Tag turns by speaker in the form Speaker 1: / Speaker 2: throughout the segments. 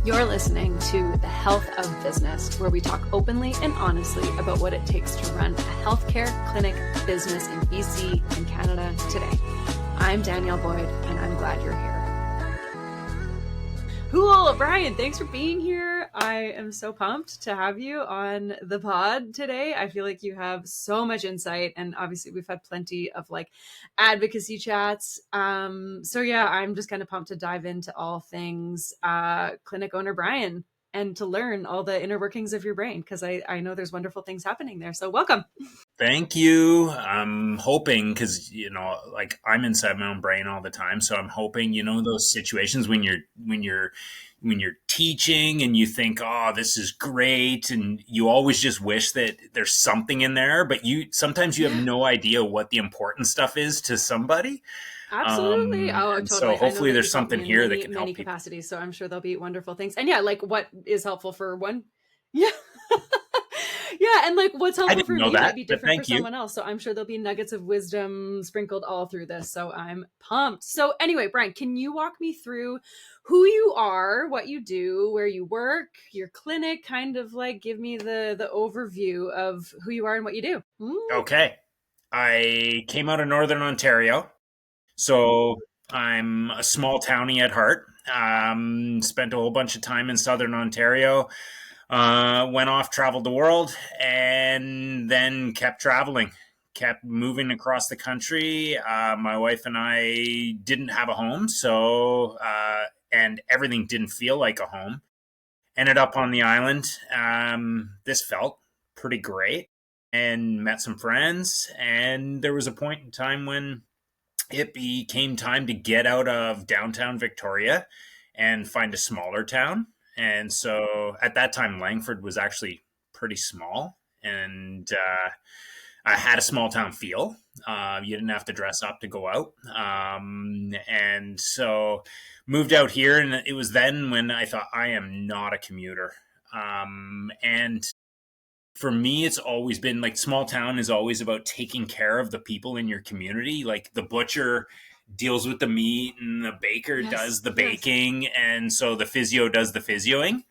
Speaker 1: You're listening to The Health of Business, where we talk openly and honestly about what it takes to run a healthcare clinic business in BC and Canada today. I'm Danielle Boyd, and I'm glad you're here. Cool. Brian, thanks for being here. I am so pumped to have you on the pod today. I feel like you have so much insight, and obviously we've had plenty of advocacy chats. So yeah, I'm just kind of pumped to dive into all things clinic owner Brian and to learn all the inner workings of your brain, because I know there's wonderful things happening there. So welcome.
Speaker 2: Thank you. I'm hoping, because I'm inside my own brain all the time, so I'm hoping those situations when you're teaching and you think, oh, this is great, and you always just wish that there's something in there, but sometimes you have no idea what the important stuff is to somebody.
Speaker 1: Absolutely. Totally.
Speaker 2: So hopefully there's something here that can help
Speaker 1: many capacities. So I'm sure there'll be wonderful things. And yeah, what is helpful for one. Yeah. Yeah. And what's helpful for me might be different for someone else. So I'm sure there'll be nuggets of wisdom sprinkled all through this. So I'm pumped. So anyway, Brian, can you walk me through who you are, what you do, where you work, your clinic, kind of give me the overview of who you are and what you do?
Speaker 2: Okay. I came out of Northern Ontario. So I'm a small townie at heart. Spent a whole bunch of time in Southern Ontario. Went off, traveled the world, and then kept traveling. Kept moving across the country. My wife and I didn't have a home, so and everything didn't feel like a home. Ended up on the island. This felt pretty great, and met some friends. And there was a point in time when it became time to get out of downtown Victoria and find a smaller town. And so at that time, Langford was actually pretty small, and I had a small town feel. You didn't have to dress up to go out. And so moved out here, and it was then when I thought, I am not a commuter. And for me, it's always been small town is always about taking care of the people in your community. The butcher deals with the meat, and the baker does the baking. And so the physio does the physioing.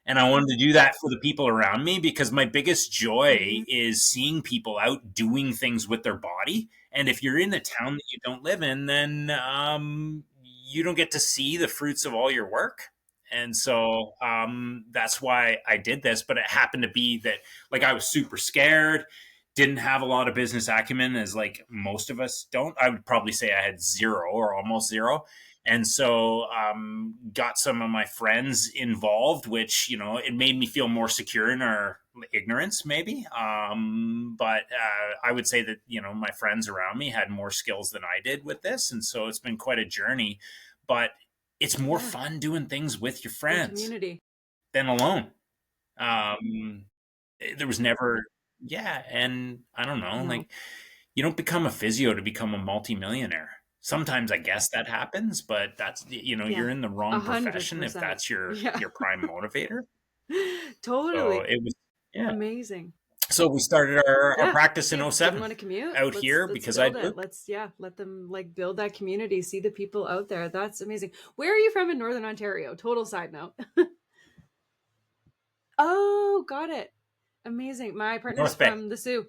Speaker 2: And I wanted to do that for the people around me, because my biggest joy is seeing people out doing things with their body. And if you're in a town that you don't live in, then you don't get to see the fruits of all your work. And so that's why I did this. But it happened to be that I was super scared, didn't have a lot of business acumen, as most of us don't. I would probably say I had zero or almost zero. And so got some of my friends involved, which, it made me feel more secure in our ignorance, maybe. But I would say that, my friends around me had more skills than I did with this. And so it's been quite a journey. But it's more fun doing things with your friends than alone. There was never, and I don't know, you don't become a physio to become a multimillionaire. Sometimes I guess that happens, but that's, you're in the wrong 100%. Profession if that's your prime motivator.
Speaker 1: Totally.
Speaker 2: So it was
Speaker 1: amazing.
Speaker 2: So we started our practice in 2007
Speaker 1: want to commute
Speaker 2: out here because I did.
Speaker 1: Let's let them build that community, see the people out there. That's amazing. Where are you from in Northern Ontario? Total side note. Oh, got it. Amazing. My partner's from the Sioux.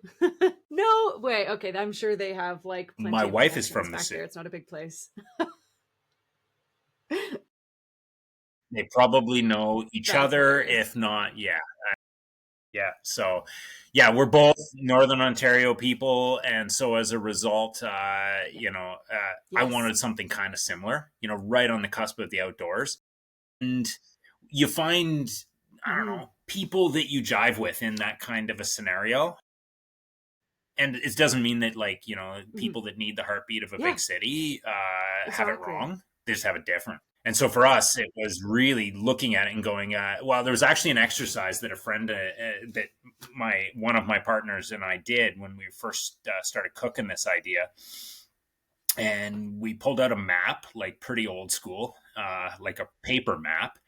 Speaker 1: No way. Okay, I'm sure they have plenty.
Speaker 2: My wife is from the Sioux.
Speaker 1: It's not a big place.
Speaker 2: They probably know each other, if not, So, we're both Northern Ontario people, and so as a result, I wanted something kind of similar, right on the cusp of the outdoors, and you find, I don't know, people that you jive with in that kind of a scenario. And it doesn't mean that people that need the heartbeat of a big city have it wrong. They just have it different. And so for us, it was really looking at it and going, well, there was actually an exercise that a friend that one of my partners and I did when we first started cooking this idea. And we pulled out a map, pretty old school, like a paper map,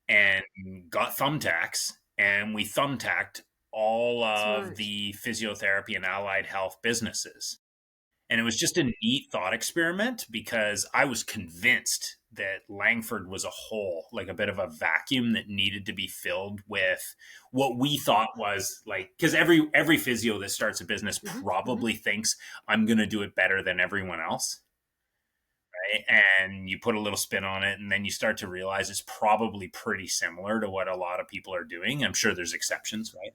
Speaker 2: and got thumbtacks, and we thumbtacked all of the physiotherapy and allied health businesses. And it was just a neat thought experiment, because I was convinced that Langford was a hole, like a bit of a vacuum that needed to be filled with what we thought was like, because every physio that starts a business probably thinks I'm going to do it better than everyone else. Right? And you put a little spin on it, and then you start to realize it's probably pretty similar to what a lot of people are doing. I'm sure there's exceptions, right?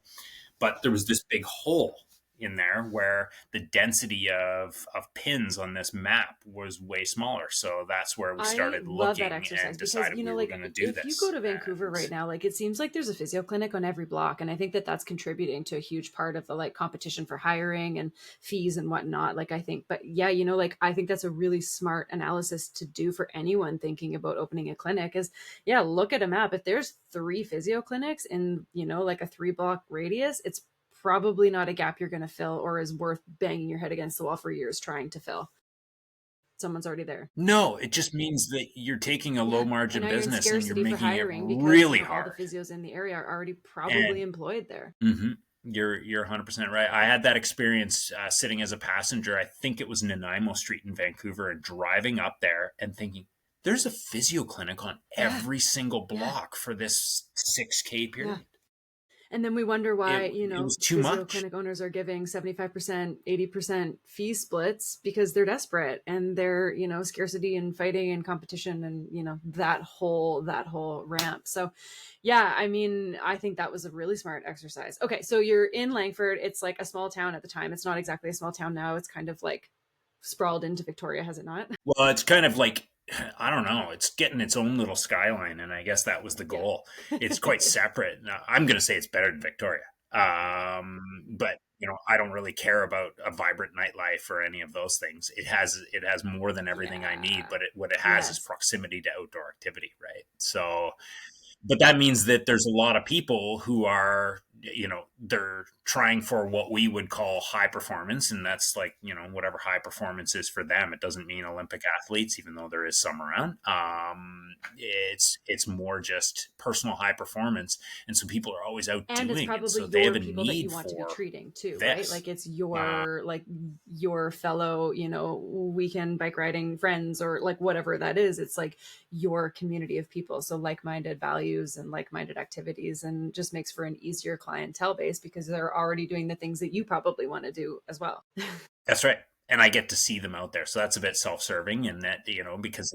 Speaker 2: But there was this big hole in there where the density of pins on this map was way smaller. So that's where we started looking and decided we were going to do this.
Speaker 1: If you go to Vancouver right now, like it seems like there's a physio clinic on every block. And I think that that's contributing to a huge part of the like competition for hiring and fees and whatnot. Like I think, but yeah, like I think that's a really smart analysis to do for anyone thinking about opening a clinic is look at a map. If there's 3 physio clinics in, like a 3-block radius, it's probably not a gap you're going to fill or is worth banging your head against the wall for years trying to fill. Someone's already there.
Speaker 2: No, it just means that you're taking a low margin business and you're making it really hard.
Speaker 1: All the physios in the area are already probably employed there.
Speaker 2: You're 100% right. I had that experience sitting as a passenger. I think it was Nanaimo Street in Vancouver, and driving up there and thinking, there's a physio clinic on every single block for this 6K period.
Speaker 1: Yeah. And then we wonder why,
Speaker 2: it was too much.
Speaker 1: Clinic owners are giving 75%, 80% fee splits because they're desperate and they're, scarcity and fighting and competition and, that whole ramp. So yeah, I mean, I think that was a really smart exercise. Okay. So you're in Langford. It's like a small town at the time. It's not exactly a small town now. It's kind of like sprawled into Victoria, has it not?
Speaker 2: Well, it's kind of like, I don't know, it's getting its own little skyline, and I guess that was the goal. It's quite separate. Now, I'm going to say it's better than Victoria. But I don't really care about a vibrant nightlife or any of those things. It has more than everything I need, but what it has is proximity to outdoor activity, right? So, but that means that there's a lot of people who are, they're trying for what we would call high performance. And that's like, whatever high performance is for them. It doesn't mean Olympic athletes, even though there is some around. It's more just personal high performance. And so people are always out doing it. And so they have a need that you want to be
Speaker 1: treating too,
Speaker 2: this.
Speaker 1: Right? Like it's your fellow, weekend bike riding friends or like whatever that is. It's like your community of people. So like-minded values and like-minded activities, and just makes for an easier clientele base because they're already doing the things that you probably want to do as well.
Speaker 2: That's right. And I get to see them out there. So that's a bit self-serving, and that, because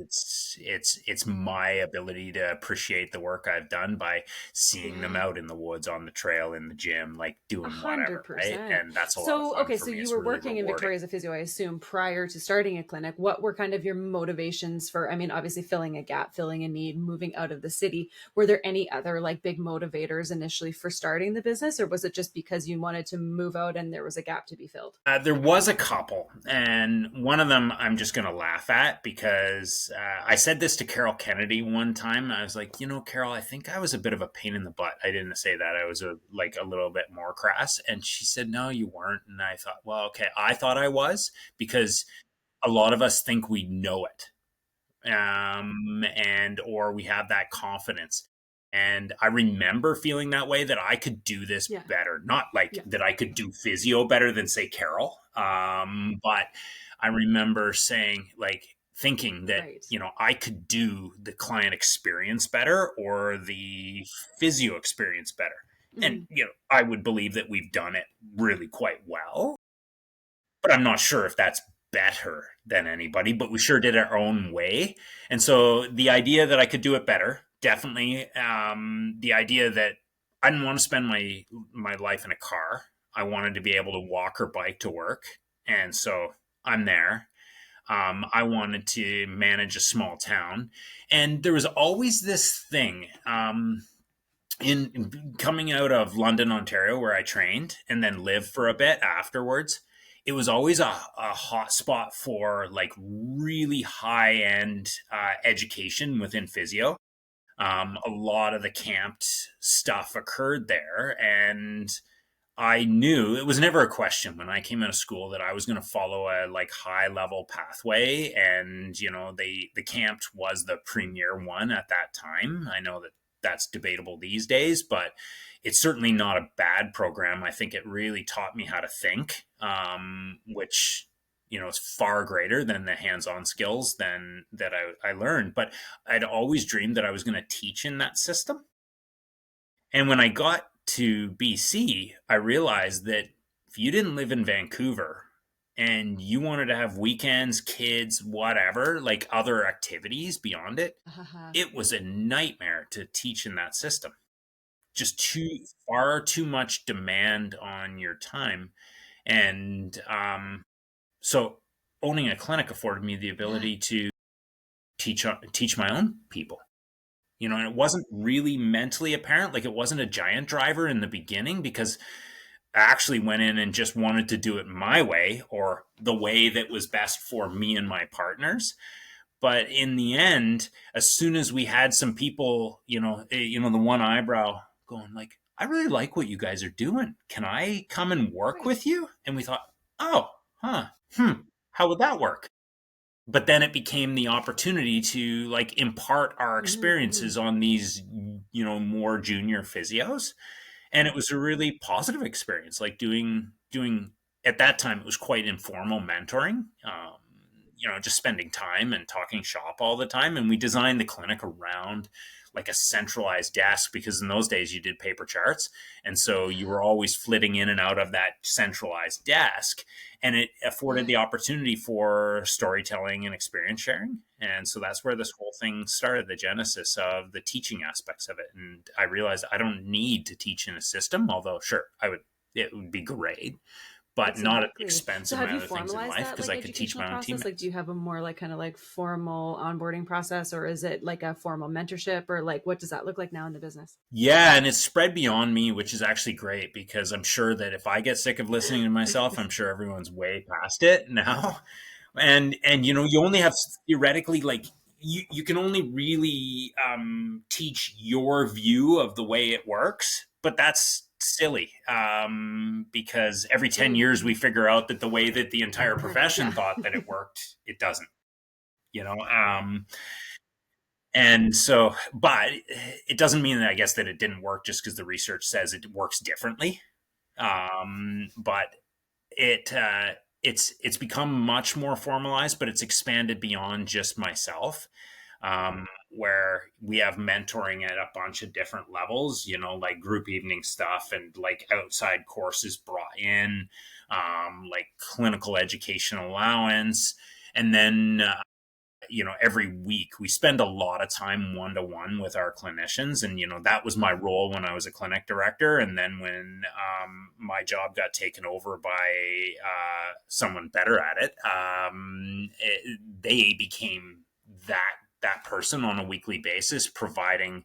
Speaker 2: it's my ability to appreciate the work I've done by seeing them out in the woods, on the trail, in the gym, like doing 100%. Whatever, right? And that's a lot of fun for me.
Speaker 1: So you were working in Victoria as a physio, I assume, prior to starting a clinic. What were kind of your motivations for, obviously filling a gap, filling a need, moving out of the city? Were there any other like big motivators initially for starting the business, or was it just because you wanted to move out and there was a gap to be filled?
Speaker 2: There was a couple. And one of them I'm just going to laugh at because I said this to Carol Kennedy one time. I was like, Carol, I think I was a bit of a pain in the butt. I didn't say that. I was a little bit more crass. And she said, no, you weren't. And I thought, well, okay. I thought I was, because a lot of us think we know it. Or we have that confidence. And I remember feeling that way, that I could do this better. Not like that I could do physio better than, say, Carol. But I remember thinking that, I could do the client experience better or the physio experience better. And, I would believe that we've done it really quite well. But I'm not sure if that's better than anybody, but we sure did it our own way. And so the idea that I could do it better, definitely. The idea that I didn't want to spend my life in a car. I wanted to be able to walk or bike to work. And so I'm there. I wanted to manage a small town. And there was always this thing in coming out of London, Ontario, where I trained and then lived for a bit afterwards. It was always a hot spot for like really high end education within physio. A lot of the camped stuff occurred there, and I knew it was never a question when I came out of school that I was going to follow a like high level pathway. And, the camped was the premier one at that time. I know that that's debatable these days, but it's certainly not a bad program. I think it really taught me how to think, which is far greater than the hands-on skills that I learned. But I'd always dreamed that I was going to teach in that system. And when I got to BC, I realized that if you didn't live in Vancouver and you wanted to have weekends, kids, whatever, like other activities beyond it, it was a nightmare to teach in that system. Just far too much demand on your time. And so owning a clinic afforded me the ability to teach my own people. And it wasn't really mentally apparent. Like, it wasn't a giant driver in the beginning, because I actually went in and just wanted to do it my way, or the way that was best for me and my partners. But in the end, as soon as we had some people, the one eyebrow going like, I really like what you guys are doing. Can I come and work with you? And we thought, oh, how would that work? But then it became the opportunity to like impart our experiences on these, more junior physios. And it was a really positive experience, like doing at that time, it was quite informal mentoring, just spending time and talking shop all the time. And we designed the clinic around like a centralized desk, because in those days you did paper charts. And so you were always flitting in and out of that centralized desk. And it afforded the opportunity for storytelling and experience sharing. And so that's where this whole thing started, the genesis of the teaching aspects of it. And I realized I don't need to teach in a system, although sure, it would be great, but not at the expense of my other things in life, because I could teach my own team.
Speaker 1: Like, do you have a more like kind of like formal onboarding process, or is it like a formal mentorship, or like what does that look like now in the business?
Speaker 2: Yeah, and it's spread beyond me, which is actually great, because I'm sure that if I get sick of listening to myself, I'm sure everyone's way past it now. And you only have theoretically like you can only really teach your view of the way it works, but that's silly, because every 10 years we figure out that the way that the entire profession thought that it worked, it doesn't, and so, but it doesn't mean that I guess that it didn't work just because the research says it works differently. But it's become much more formalized, but it's expanded beyond just myself. Where we have mentoring at a bunch of different levels, like group evening stuff and like outside courses brought in, like clinical education allowance. And then, every week we spend a lot of time one-to-one with our clinicians. And, that was my role when I was a clinic director. And then when my job got taken over by someone better at it, they became that person on a weekly basis, providing,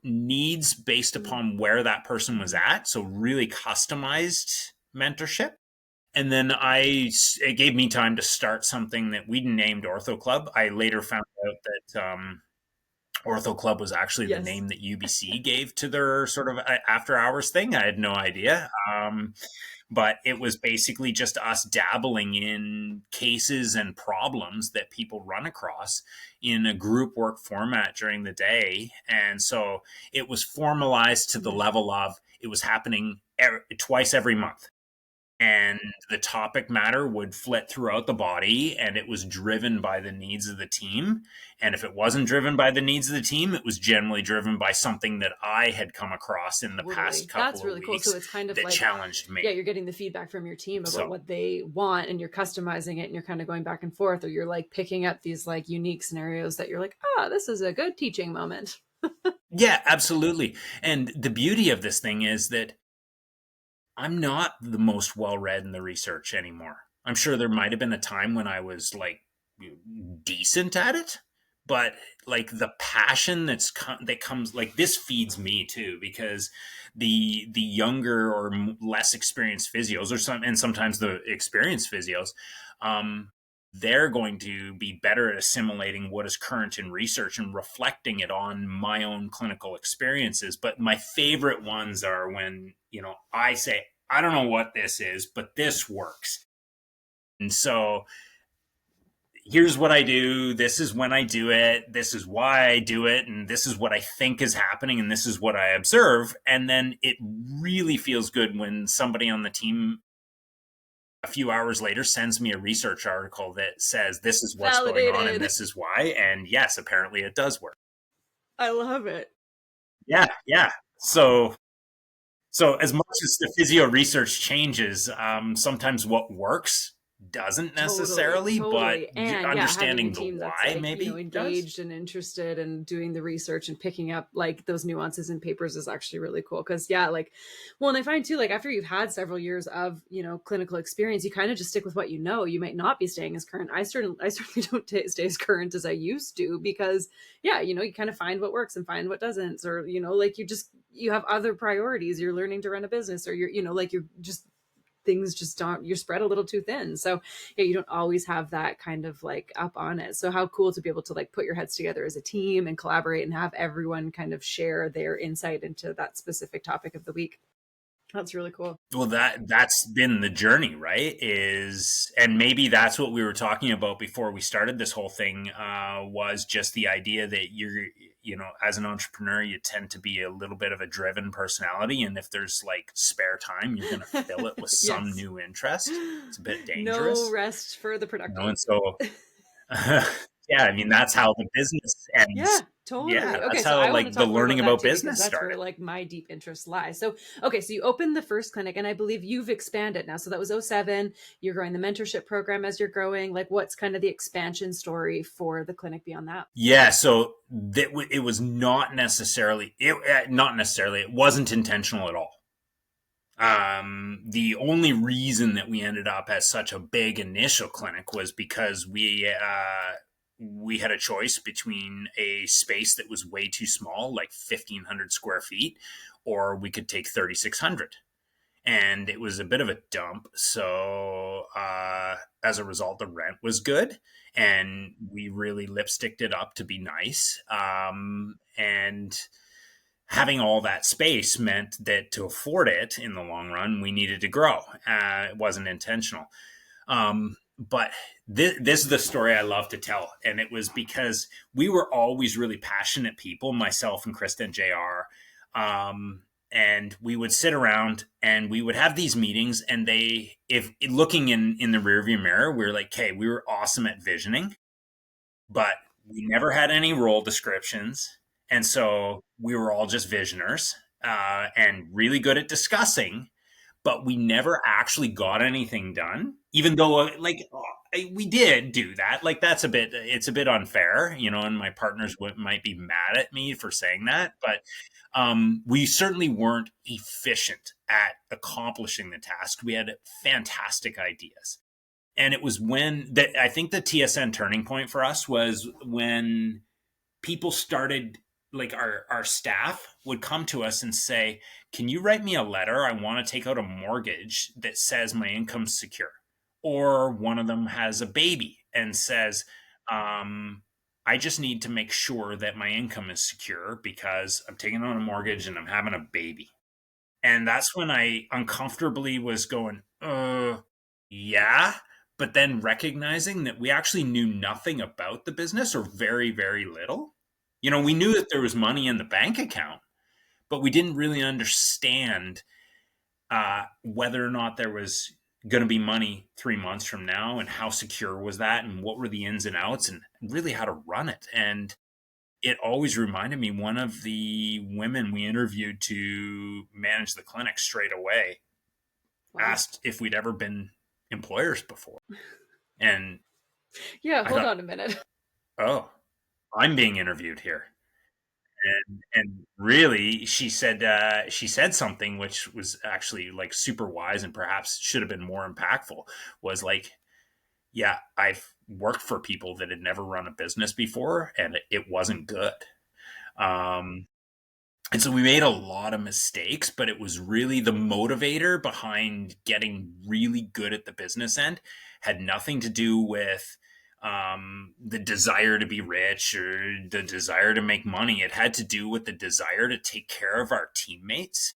Speaker 2: needs based upon where that person was at. So really customized mentorship. And then it gave me time to start something that we named Ortho Club. I later found out that Ortho Club was actually the name that UBC gave to their sort of after hours thing. I had no idea. But it was basically just us dabbling in cases and problems that people run across in a group work format during the day. And so it was formalized to the level of it was happening twice every month. And the topic matter would flit throughout the body, and it was driven by the needs of the team. And if it wasn't driven by the needs of the team, it was generally driven by something that I had come across in the past couple
Speaker 1: That's really
Speaker 2: of
Speaker 1: cool.
Speaker 2: weeks.
Speaker 1: So it's kind of
Speaker 2: that
Speaker 1: like
Speaker 2: challenged me.
Speaker 1: Yeah, you're getting the feedback from your team about what they want, and you're customizing it, and you're kind of going back and forth, or you're like picking up these like unique scenarios that you're like, this is a good teaching moment.
Speaker 2: Yeah, absolutely. And the beauty of this thing is that I'm not the most well-read in the research anymore. I'm sure there might have been a time when I was like decent at it, but like the passion that comes, like, this feeds me too, because the younger or less experienced physios, and sometimes the experienced physios, they're going to be better at assimilating what is current in research and reflecting it on my own clinical experiences. But my favorite ones are when, I say, I don't know what this is, but this works. And so here's what I do. This is when I do it. This is why I do it. And this is what I think is happening. And this is what I observe. And then it really feels good when somebody on the team a few hours later sends me a research article that says this is what's
Speaker 1: Validated.
Speaker 2: going on and this is why. And yes, apparently it does work.
Speaker 1: I love it.
Speaker 2: Yeah. Yeah. So as much as the physio research changes, sometimes what works doesn't necessarily,
Speaker 1: totally.
Speaker 2: but
Speaker 1: And
Speaker 2: understanding
Speaker 1: having a team
Speaker 2: the
Speaker 1: that's
Speaker 2: why
Speaker 1: like,
Speaker 2: maybe
Speaker 1: engaged
Speaker 2: does.
Speaker 1: and interested and doing the research and picking up like those nuances in papers is actually really cool. Cause like, well, and I find too, like after you've had several years of, clinical experience, you kind of just stick with what you know. You might not be staying as current. I certainly don't stay as current as I used to because you kind of find what works and find what doesn't, or, like you have other priorities. You're learning to run a business, or you're just things just don't, you're spread a little too thin. So you don't always have that kind of like up on it. So how cool to be able to like put your heads together as a team and collaborate and have everyone kind of share their insight into that specific topic of the week. That's really cool.
Speaker 2: Well, that's been the journey, right? And maybe that's what we were talking about before we started this whole thing, was just the idea that as an entrepreneur, you tend to be a little bit of a driven personality. And if there's like spare time, you're going to fill it with some new interest. It's a bit dangerous.
Speaker 1: No rest for the productive.
Speaker 2: And so, yeah, I mean, that's how the business ends.
Speaker 1: Yeah, totally.
Speaker 2: Yeah,
Speaker 1: Okay,
Speaker 2: that's
Speaker 1: so
Speaker 2: how
Speaker 1: I want to
Speaker 2: like the
Speaker 1: talk more
Speaker 2: learning
Speaker 1: about
Speaker 2: about
Speaker 1: that too, because
Speaker 2: business
Speaker 1: that's
Speaker 2: started.
Speaker 1: where like my deep interests lie. So, okay, so you opened the first clinic, and I believe you've expanded now. So that was 07. You're growing the mentorship program as you're growing. Like, what's kind of the expansion story for the clinic beyond that?
Speaker 2: Yeah, so it was not necessarily it wasn't intentional at all. The only reason that we ended up at such a big initial clinic was because we had a choice between a space that was way too small, like 1,500 square feet, or we could take 3,600. And it was a bit of a dump. So as a result, the rent was good, and we really lipsticked it up to be nice. And having all that space meant that to afford it in the long run, we needed to grow. It wasn't intentional. But this is the story I love to tell. And it was because we were always really passionate people, myself and Krista and JR. And we would sit around and we would have these meetings, and if looking in the rearview mirror, we were like, okay, we were awesome at visioning, but we never had any role descriptions. And so we were all just visioners, and really good at discussing, but we never actually got anything done, even though we did do that. Like it's a bit unfair, and my partners might be mad at me for saying that, but we certainly weren't efficient at accomplishing the task. We had fantastic ideas. And it was I think the TSN turning point for us was when people started, like our staff would come to us and say, can you write me a letter? I want to take out a mortgage that says my income's secure. Or one of them has a baby and says, I just need to make sure that my income is secure because I'm taking on a mortgage and I'm having a baby. And that's when I uncomfortably was going, yeah. But then recognizing that we actually knew nothing about the business, or very, very little. We knew that there was money in the bank account, but we didn't really understand whether or not there was going to be money 3 months from now, and how secure was that, and what were the ins and outs, and really how to run it. And it always reminded me, one of the women we interviewed to manage the clinic straight away asked if we'd ever been employers before. And
Speaker 1: hold on a minute.
Speaker 2: Oh, I'm being interviewed here. And really, she said something which was actually like super wise, and perhaps should have been more impactful. Was like, yeah, I've worked for people that had never run a business before, and it wasn't good. And so we made a lot of mistakes, but it was really the motivator behind getting really good at the business end. Had nothing to do with the desire to be rich or the desire to make money. It had to do with the desire to take care of our teammates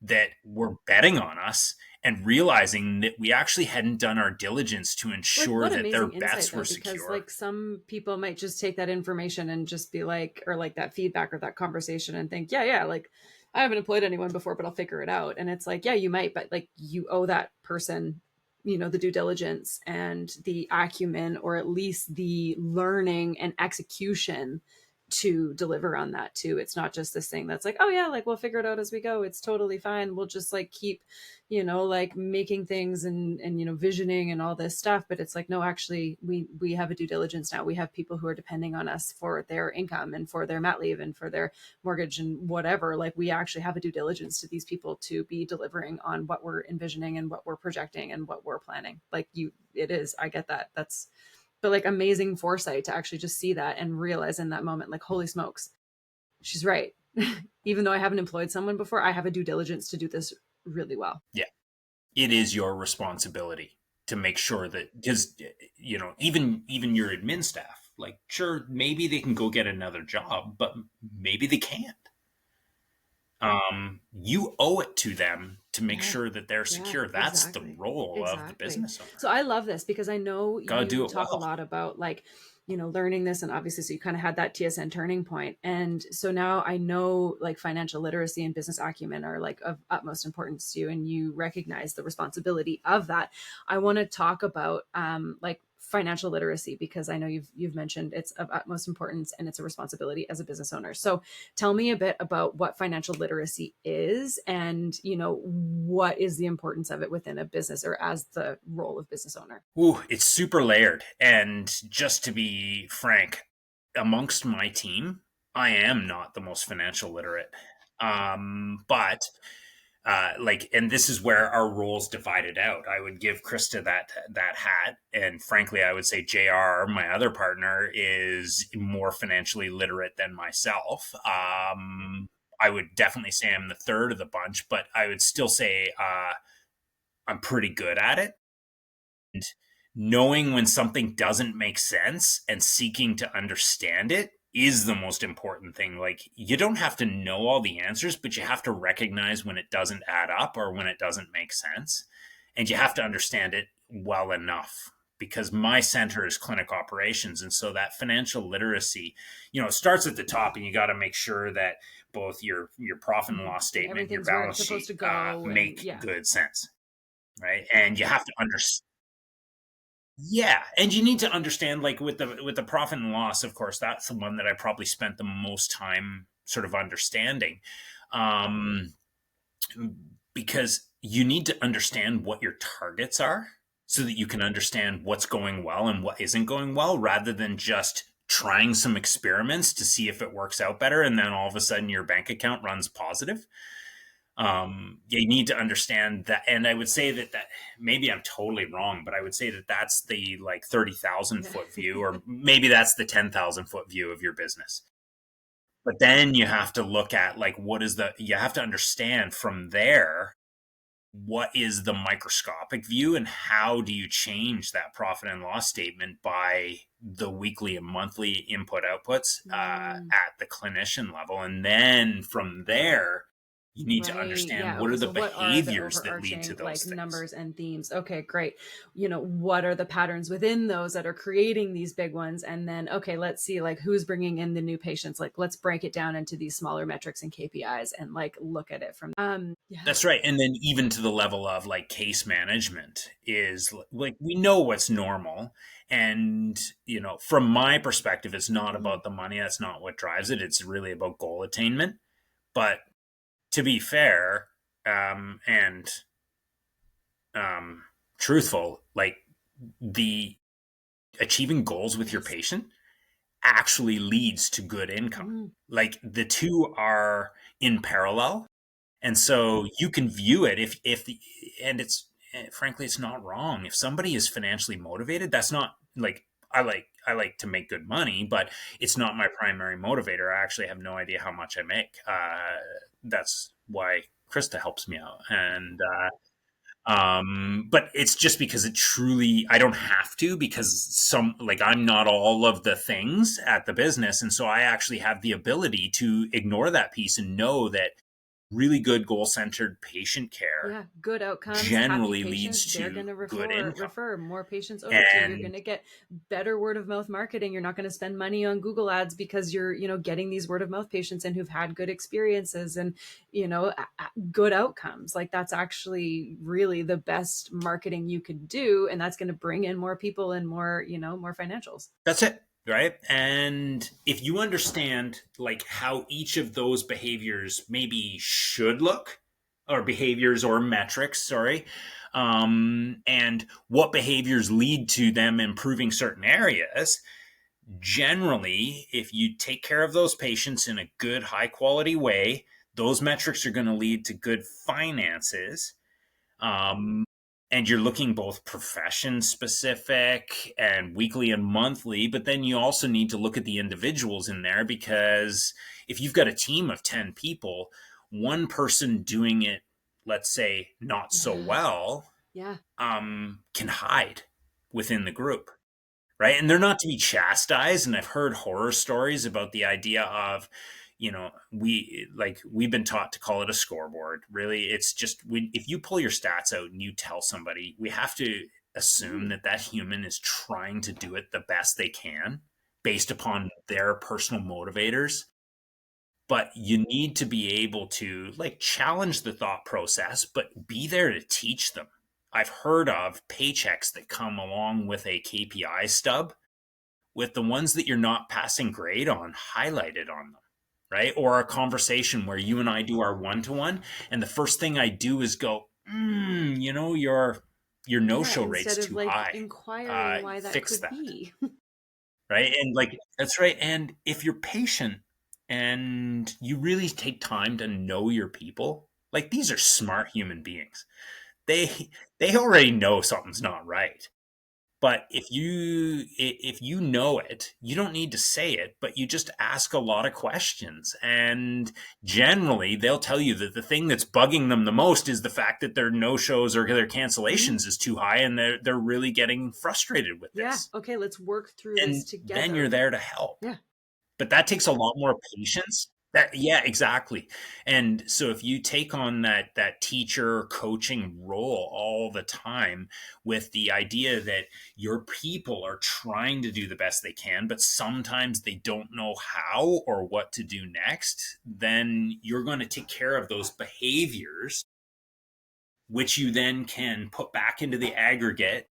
Speaker 2: that were betting on us, and realizing that we actually hadn't done our diligence to ensure that their bets were secure.
Speaker 1: Because like some people might just take that information and just be like, or like that feedback or that conversation and think, yeah, like I haven't employed anyone before, but I'll figure it out. And it's like, yeah, you might, but like you owe that person the due diligence and the acumen, or at least the learning and execution to deliver on that too. It's not just this thing that's like, oh yeah, like we'll figure it out as we go. It's totally fine. We'll just like keep, like making things and visioning and all this stuff. But it's like, no, actually we have a due diligence now. We have people who are depending on us for their income and for their mat leave and for their mortgage and whatever. Like we actually have a due diligence to these people to be delivering on what we're envisioning and what we're projecting and what we're planning. Like it is, I get that. But like amazing foresight to actually just see that and realize in that moment, like, holy smokes, she's right. Even though I haven't employed someone before, I have a due diligence to do this really well.
Speaker 2: Yeah. It is your responsibility to make sure that, because, even your admin staff, like, sure, maybe they can go get another job, but maybe they can't. You owe it to them to make sure that they're secure. That's the role of the business owner.
Speaker 1: So I love this because I know you talk a lot about like, learning this, and obviously, so you kind of had that TSN turning point. And so now I know like financial literacy and business acumen are like of utmost importance to you, and you recognize the responsibility of that. I want to talk about like financial literacy, because I know you've mentioned it's of utmost importance and it's a responsibility as a business owner. So tell me a bit about what financial literacy is, and what is the importance of it within a business or as the role of business owner.
Speaker 2: Ooh, it's super layered. And just to be frank, amongst my team, I am not the most financial literate. But and this is where our roles divided out. I would give Krista that hat, and frankly, I would say JR, my other partner, is more financially literate than myself. I would definitely say I'm the third of the bunch, but I would still say I'm pretty good at it. And knowing when something doesn't make sense and seeking to understand it is the most important thing. Like, you don't have to know all the answers, but you have to recognize when it doesn't add up or when it doesn't make sense. And you have to understand it well enough, because my center is clinic operations. And so that financial literacy, it starts at the top, and you got to make sure that both your profit and loss statement, your balance sheet make good sense. Right. And you have to understand. Yeah, and you need to understand, like with the profit and loss, of course, that's the one that I probably spent the most time sort of understanding, because you need to understand what your targets are so that you can understand what's going well and what isn't going well, rather than just trying some experiments to see if it works out better, and then all of a sudden your bank account runs positive. You need to understand that. And I would say that maybe I'm totally wrong, but I would say that that's the like 30,000 foot view, or maybe that's the 10,000 foot view of your business. But then you have to look at like, you have to understand from there, what is the microscopic view, and how do you change that profit and loss statement by the weekly and monthly input outputs at the clinician level. And then from there, you need to understand what are the behaviors that lead to those like things.
Speaker 1: Numbers and themes. Okay, great. What are the patterns within those that are creating these big ones? And then, okay, let's see like who's bringing in the new patients. Like, let's break it down into these smaller metrics and KPIs and like look at it from.
Speaker 2: That's right. And then even to the level of like case management is like, we know what's normal. And, from my perspective, it's not about the money. That's not what drives it. It's really about goal attainment. But to be fair, and truthful, like the achieving goals with your patient actually leads to good income. Like the two are in parallel. And so you can view it frankly, it's not wrong. If somebody is financially motivated, that's not like, I like to make good money, but it's not my primary motivator. I actually have no idea how much I make. That's why Krista helps me out. And, but it's just because I don't have to, because I'm not all of the things at the business. And so I actually have the ability to ignore that piece and know that really good goal-centered patient care,
Speaker 1: yeah, good outcomes,
Speaker 2: generally
Speaker 1: happy patients,
Speaker 2: leads
Speaker 1: they're
Speaker 2: to
Speaker 1: going to
Speaker 2: good income.
Speaker 1: refer more patients over to you. You're going
Speaker 2: And
Speaker 1: to get better word of mouth marketing. You're not going to spend money on Google ads because you're, getting these word of mouth patients in who've had good experiences and, good outcomes. Like that's actually really the best marketing you could do. And that's going to bring in more people and more, more financials.
Speaker 2: that's it, right? And if you understand like how each of those behaviors maybe should look, or behaviors or metrics, sorry, and what behaviors lead to them improving certain areas, generally, if you take care of those patients in a good, high quality way, those metrics are going to lead to good finances. Um, and you're looking both profession specific and weekly and monthly, but then you also need to look at the individuals in there, because if you've got a team of 10 people, one person doing it, let's say, not so well,
Speaker 1: Yeah.
Speaker 2: can hide within the group. Right. And they're not to be chastised. And I've heard horror stories about the idea of, we've been taught to call it a scoreboard. Really, it's just if you pull your stats out and you tell somebody, we have to assume that that human is trying to do it the best they can based upon their personal motivators. But you need to be able to like challenge the thought process, but be there to teach them. I've heard of paychecks that come along with a KPI stub, with the ones that you're not passing grade on highlighted on them, right? Or a conversation where you and I do our one-to-one, and the first thing I do is go, your no-show rate's
Speaker 1: Instead of
Speaker 2: too
Speaker 1: like
Speaker 2: high.
Speaker 1: inquiring why that
Speaker 2: Fix
Speaker 1: could
Speaker 2: that.
Speaker 1: be.
Speaker 2: Right. And like, that's right. And if you're patient and you really take time to know your people, like these are smart human beings. They already know something's not right. But if you know it, you don't need to say it, but you just ask a lot of questions. And generally they'll tell you that the thing that's bugging them the most is the fact that their no-shows or their cancellations is too high, and they're really getting frustrated with this.
Speaker 1: Okay, let's work through this
Speaker 2: And
Speaker 1: together.
Speaker 2: then you're there to help.
Speaker 1: Yeah.
Speaker 2: But that takes a lot more patience. Yeah, exactly. And so if you take on that teacher coaching role all the time, with the idea that your people are trying to do the best they can, but sometimes they don't know how or what to do next, then you're going to take care of those behaviors, which you then can put back into the aggregate.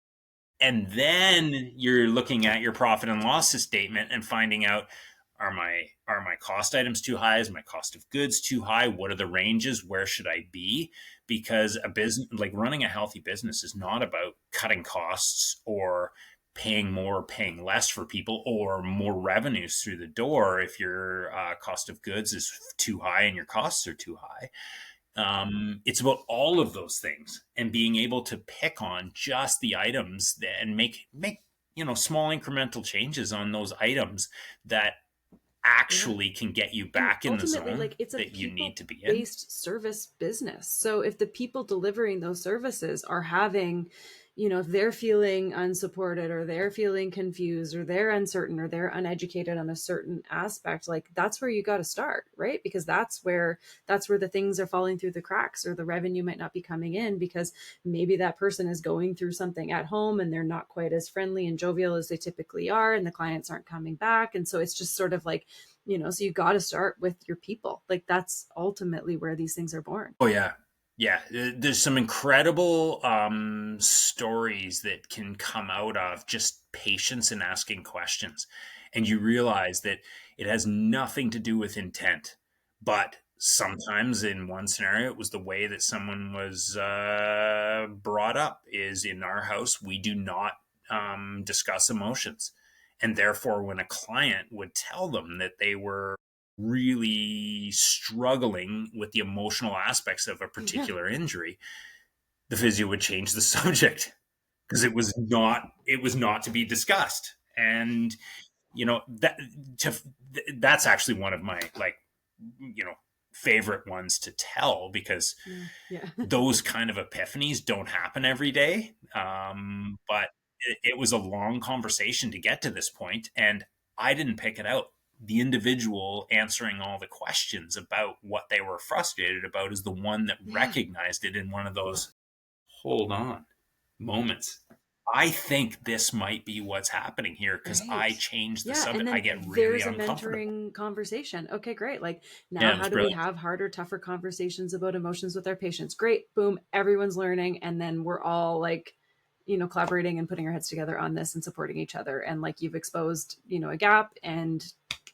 Speaker 2: And then you're looking at your profit and loss statement and finding out, are my cost items too high? Is my cost of goods too high? What are the ranges? Where should I be? Because a business, like running a healthy business, is not about cutting costs or paying more or paying less for people, or more revenues through the door if your cost of goods is too high and your costs are too high. It's about all of those things and being able to pick on just the items and make small incremental changes on those items that actually can get you back in the zone
Speaker 1: like it's a
Speaker 2: that you need to be in.
Speaker 1: Based service business. So if the people delivering those services are having, if they're feeling unsupported or they're feeling confused or they're uncertain or they're uneducated on a certain aspect, like that's where you got to start, right? Because that's where the things are falling through the cracks, or the revenue might not be coming in because maybe that person is going through something at home and they're not quite as friendly and jovial as they typically are, and the clients aren't coming back. And so it's just sort of like, so you got to start with your people. Like that's ultimately where these things are born.
Speaker 2: Oh yeah. Yeah, there's some incredible stories that can come out of just patience and asking questions. And you realize that it has nothing to do with intent. But sometimes in one scenario, it was the way that someone was brought up. Is in our house, we do not discuss emotions. And therefore, when a client would tell them that they were really struggling with the emotional aspects of a particular injury, the physio would change the subject, because it was not to be discussed. And that's actually one of my favorite ones to tell, because those kind of epiphanies don't happen every day. But it was a long conversation to get to this point, and I didn't pick it out. the individual answering all the questions about what they were frustrated about is the one that recognized it in one of those hold on moments. I think this might be what's happening here because I changed the subject.
Speaker 1: And then
Speaker 2: I get really
Speaker 1: there's a
Speaker 2: uncomfortable.
Speaker 1: mentoring conversation. Okay, great. Like now, how do we have harder, tougher conversations about emotions with our patients? Great. Boom. Everyone's learning. And then we're all like, collaborating and putting our heads together on this and supporting each other. And like you've exposed, a gap, and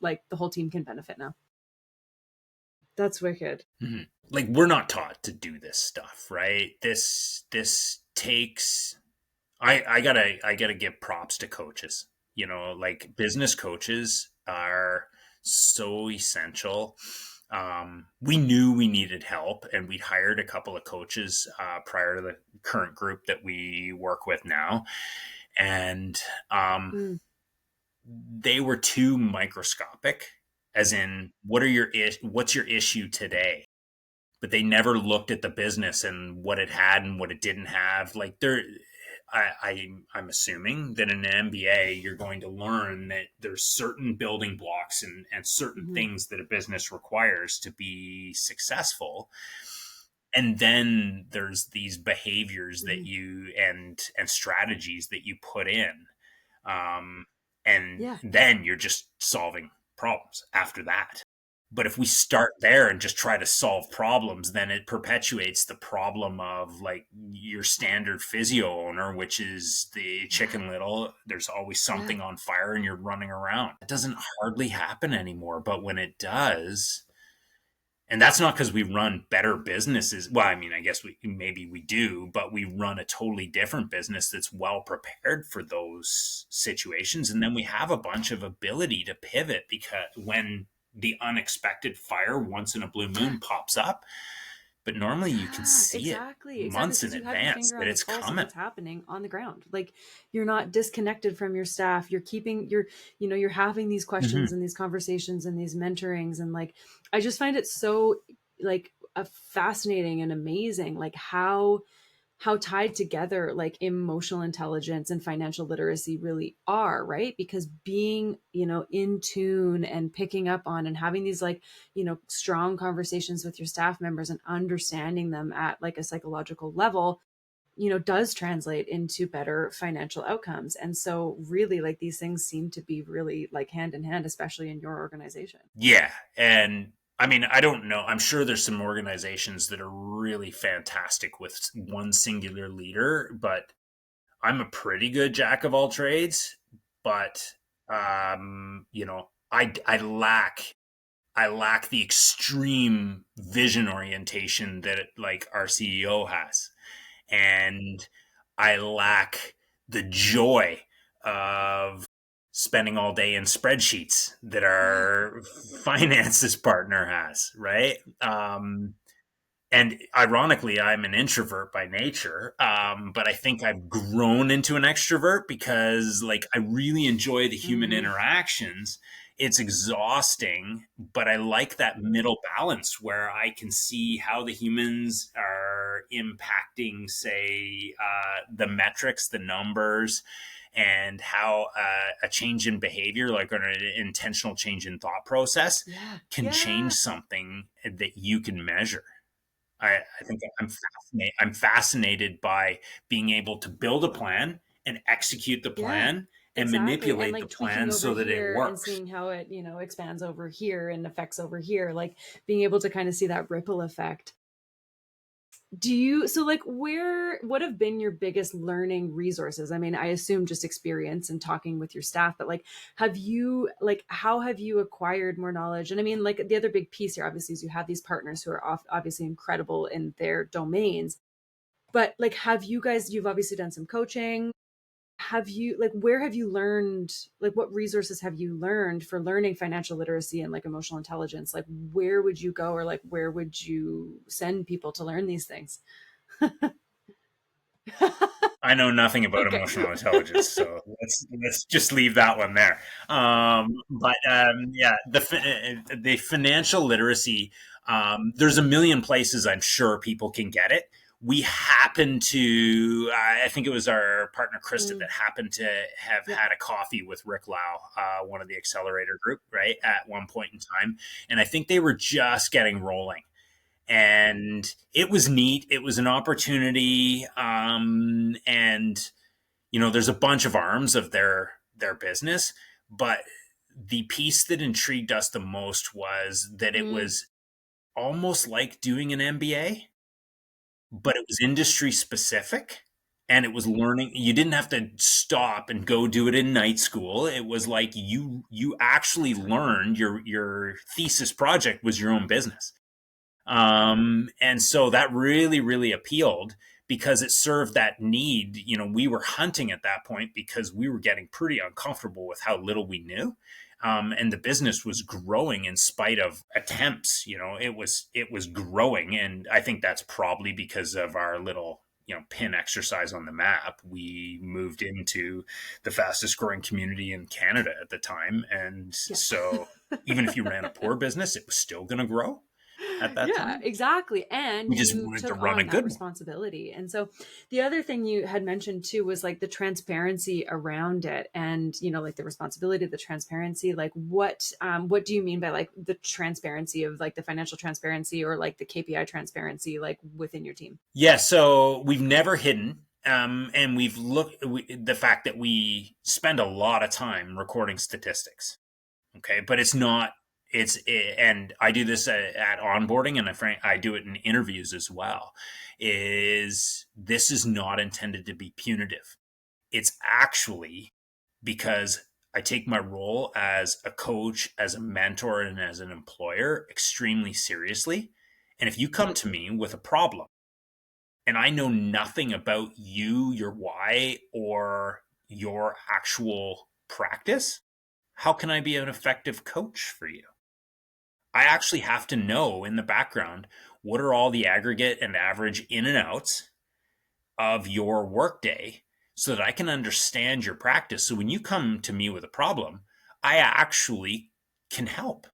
Speaker 1: like the whole team can benefit now. That's wicked.
Speaker 2: Mm-hmm. Like we're not taught to do this stuff, right? This takes I gotta give props to coaches. Like business coaches are so essential. We knew we needed help, and we hired a couple of coaches prior to the current group that we work with now, and they were too microscopic. As in, what's your issue today? But they never looked at the business and what it had and what it didn't have. Like I'm assuming that in an MBA, you're going to learn that there's certain building blocks and certain things that a business requires to be successful. And then there's these behaviors that you and strategies that you put in. Then you're just solving problems after that. But if we start there and just try to solve problems, then it perpetuates the problem of like your standard physio owner, which is the Chicken Little. There's always something on fire and you're running around. It doesn't hardly happen anymore. But when it does, and that's not because we run better businesses. Well, I mean, I guess maybe we do, but we run a totally different business that's well prepared for those situations. And then we have a bunch of ability to pivot because when the unexpected fire once in a blue moon pops up, but normally you can see it months in advance that it's coming.
Speaker 1: What's happening on the ground? Like you're not disconnected from your staff. You're keeping you're having these questions and these conversations and these mentorings. And like, I just find it so like fascinating and amazing, like how tied together like emotional intelligence and financial literacy really are, right? Because being, in tune and picking up on and having these like, strong conversations with your staff members and understanding them at like a psychological level, does translate into better financial outcomes. And so really like these things seem to be really like hand in hand, especially in your organization.
Speaker 2: Yeah. And I mean, I don't know. I'm sure there's some organizations that are really fantastic with one singular leader, but I'm a pretty good jack of all trades. But I lack the extreme vision orientation that like our CEO has, and I lack the joy of spending all day in spreadsheets that our finances partner has, right? And ironically, I'm an introvert by nature, but I think I've grown into an extrovert because, like, I really enjoy the human interactions. It's exhausting, but I like that middle balance where I can see how the humans are impacting, say, the metrics, the numbers, and how a change in behavior, like an intentional change in thought process, can change something that you can measure. I think I'm fascinated by being able to build a plan and execute the plan and manipulate
Speaker 1: and, like,
Speaker 2: the plan so that it works.
Speaker 1: And seeing how it, expands over here and affects over here, like being able to kind of see that ripple effect. What have been your biggest learning resources? I mean, I assume just experience and talking with your staff, but like, how have you acquired more knowledge? And I mean, like the other big piece here, obviously, is you have these partners who are obviously incredible in their domains, but like, you've obviously done some coaching. Where have you learned, like what resources have you learned for learning financial literacy and like emotional intelligence? Like where would you go, or like where would you send people to learn these things?
Speaker 2: I know nothing about emotional intelligence, so let's just leave that one there. The financial literacy, there's a million places I'm sure people can get it. we happened to, I think it was our partner Krista that happened to have had a coffee with Rick Lau, one of the accelerator group, right, at one point in time. And I think they were just getting rolling. And it was neat. It was an opportunity. And, you know, there's a bunch of arms of their business, but the piece that intrigued us the most was that it was almost like doing an MBA, but it was industry specific, and it was learning. You didn't have to stop and go do it in night school. It was like you actually learned your thesis project was your own business. And so that really, really appealed because it served that need. You know, we were hunting at that point because we were getting pretty uncomfortable with how little we knew. And the business was growing in spite of attempts. You know, it was growing. And I think that's probably because of our little, you know, pin exercise on the map. We moved into the fastest growing community in Canada at the time. And so even if you ran a poor business, it was still going to grow at that time.
Speaker 1: Exactly. And
Speaker 2: we just wanted to run a good
Speaker 1: responsibility. And so the other thing you had mentioned too was like the transparency around it, and, you know, like the responsibility, the transparency, like what do you mean by like the transparency of like the financial transparency or like the KPI transparency, like within your team?
Speaker 2: Yeah. So we've never hidden. And we've the fact that we spend a lot of time recording statistics. Okay. But it's not, and I do this at onboarding, and I do it in interviews as well, this is not intended to be punitive. It's actually because I take my role as a coach, as a mentor, and as an employer extremely seriously. And if you come to me with a problem and I know nothing about you, your why, or your actual practice, how can I be an effective coach for you? I actually have to know in the background, what are all the aggregate and average in and outs of your workday so that I can understand your practice. So when you come to me with a problem, I actually can help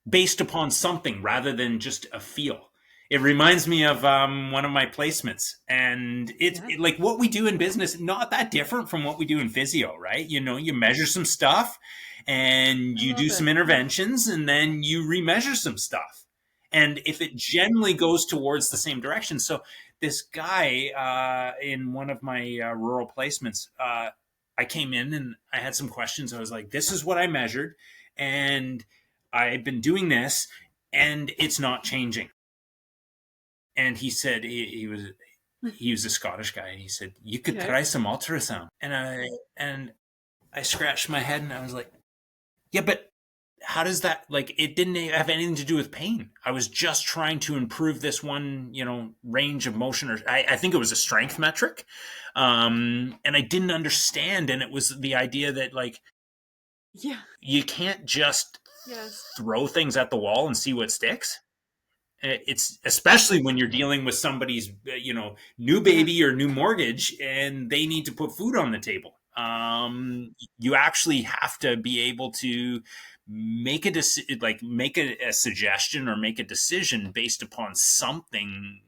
Speaker 2: based upon something rather than just a feel. It reminds me of one of my placements, and it's like what we do in business, not that different from what we do in physio, right? You know, you measure some stuff and you do some interventions, and then you remeasure some stuff. And if it generally goes towards the same direction. So this guy in one of my rural placements, I came in and I had some questions. I was like, this is what I measured, and I've been doing this, and it's not changing. And he said he was a Scottish guy, and he said, you could try some ultrasound. And I scratched my head and I was like, yeah, but how does that, like, it didn't have anything to do with pain. I was just trying to improve this one, you know, range of motion, or I think it was a strength metric. And I didn't understand. And it was the idea that, like, you can't just throw things at the wall and see what sticks. It's especially when you're dealing with somebody's, you know, new baby or new mortgage, and they need to put food on the table. You actually have to be able to make a suggestion or make a decision based upon something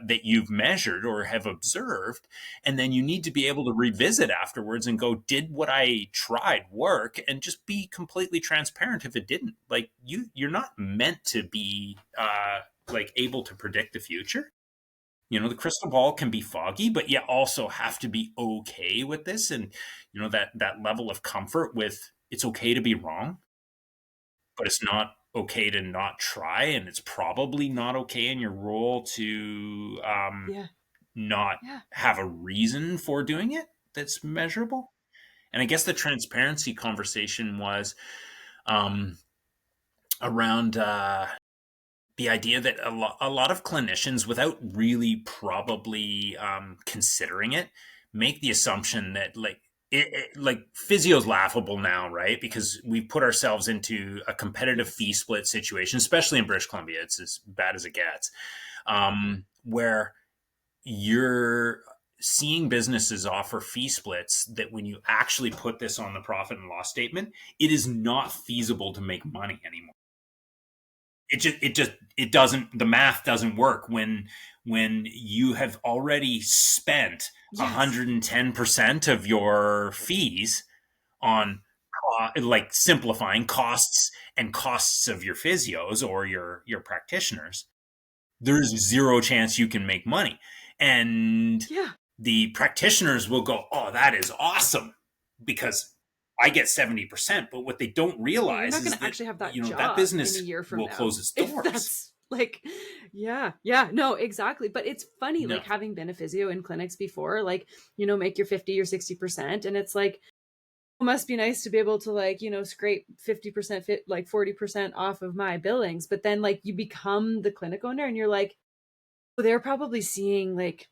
Speaker 2: that you've measured or have observed, and then you need to be able to revisit afterwards and go, did what I tried work? And just be completely transparent if it didn't. Like, you're not meant to be like able to predict the future. You know, the crystal ball can be foggy, but you also have to be okay with this, and, you know, that level of comfort with, it's okay to be wrong, but it's not okay to not try, and it's probably not okay in your role to not have a reason for doing it that's measurable. And I guess the transparency conversation was around the idea that a lot of clinicians, without really probably considering it, make the assumption that, like, like physio's laughable now, right? Because we put ourselves into a competitive fee split situation, especially in British Columbia. It's as bad as it gets, where you're seeing businesses offer fee splits that, when you actually put this on the profit and loss statement, it is not feasible to make money anymore. it doesn't, the math doesn't work when you have already spent 110% of your fees on like simplifying costs and costs of your physios or your practitioners. There's zero chance you can make money. And the practitioners will go, oh, that is awesome, because I get 70%. But what they don't realize
Speaker 1: you're not
Speaker 2: is that
Speaker 1: actually have that job
Speaker 2: that business
Speaker 1: in a year from
Speaker 2: will
Speaker 1: now,
Speaker 2: close its doors.
Speaker 1: That's like, no, exactly. But it's funny, like having been a physio in clinics before, like, make your 50 or 60%. And it's like, it must be nice to be able to, like, scrape 50%, like 40% off of my billings. But then, like, you become the clinic owner and you're like, well, they're probably seeing like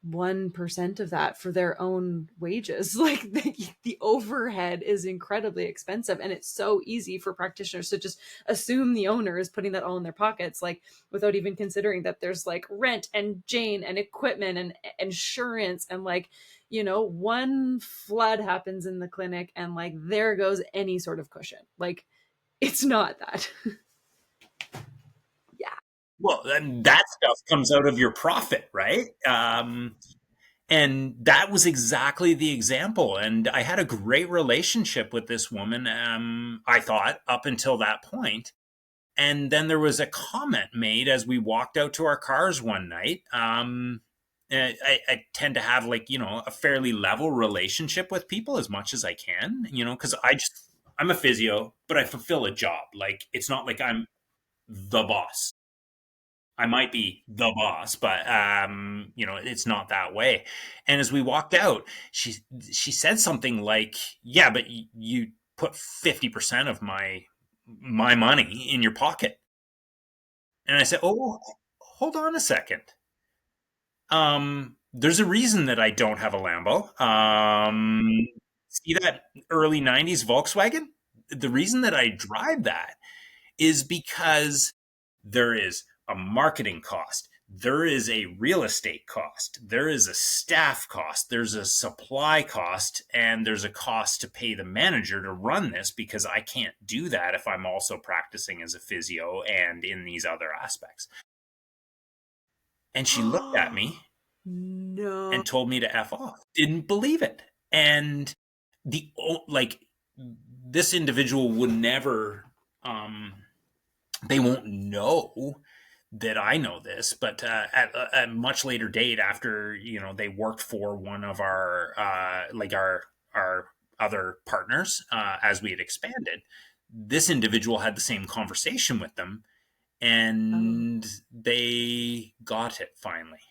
Speaker 1: 1% of that for their own wages. Like the overhead is incredibly expensive, and it's so easy for practitioners to just assume the owner is putting that all in their pockets, like without even considering that there's like rent and Jane and equipment and insurance, and like, one flood happens in the clinic and like there goes any sort of cushion. Like, it's not that.
Speaker 2: Well, and that stuff comes out of your profit, right? And that was exactly the example. And I had a great relationship with this woman, I thought, up until that point. And then there was a comment made as we walked out to our cars one night. I tend to have, like, a fairly level relationship with people as much as I can, because I'm a physio, but I fulfill a job. Like, it's not like I'm the boss. I might be the boss, but it's not that way. And as we walked out, she said something like, "Yeah, but you put 50% of my money in your pocket." And I said, "Oh, hold on a second. There's a reason that I don't have a Lambo. See that early 90s Volkswagen? The reason that I drive that is because there is a marketing cost, there is a real estate cost, there is a staff cost, there's a supply cost, and there's a cost to pay the manager to run this, because I can't do that if I'm also practicing as a physio and in these other aspects." And she looked at me and told me to F off. Didn't believe it. And this individual would never, they won't know that I know this, but at a much later date, after they worked for one of our our other partners, as we had expanded, this individual had the same conversation with them, and they got it finally,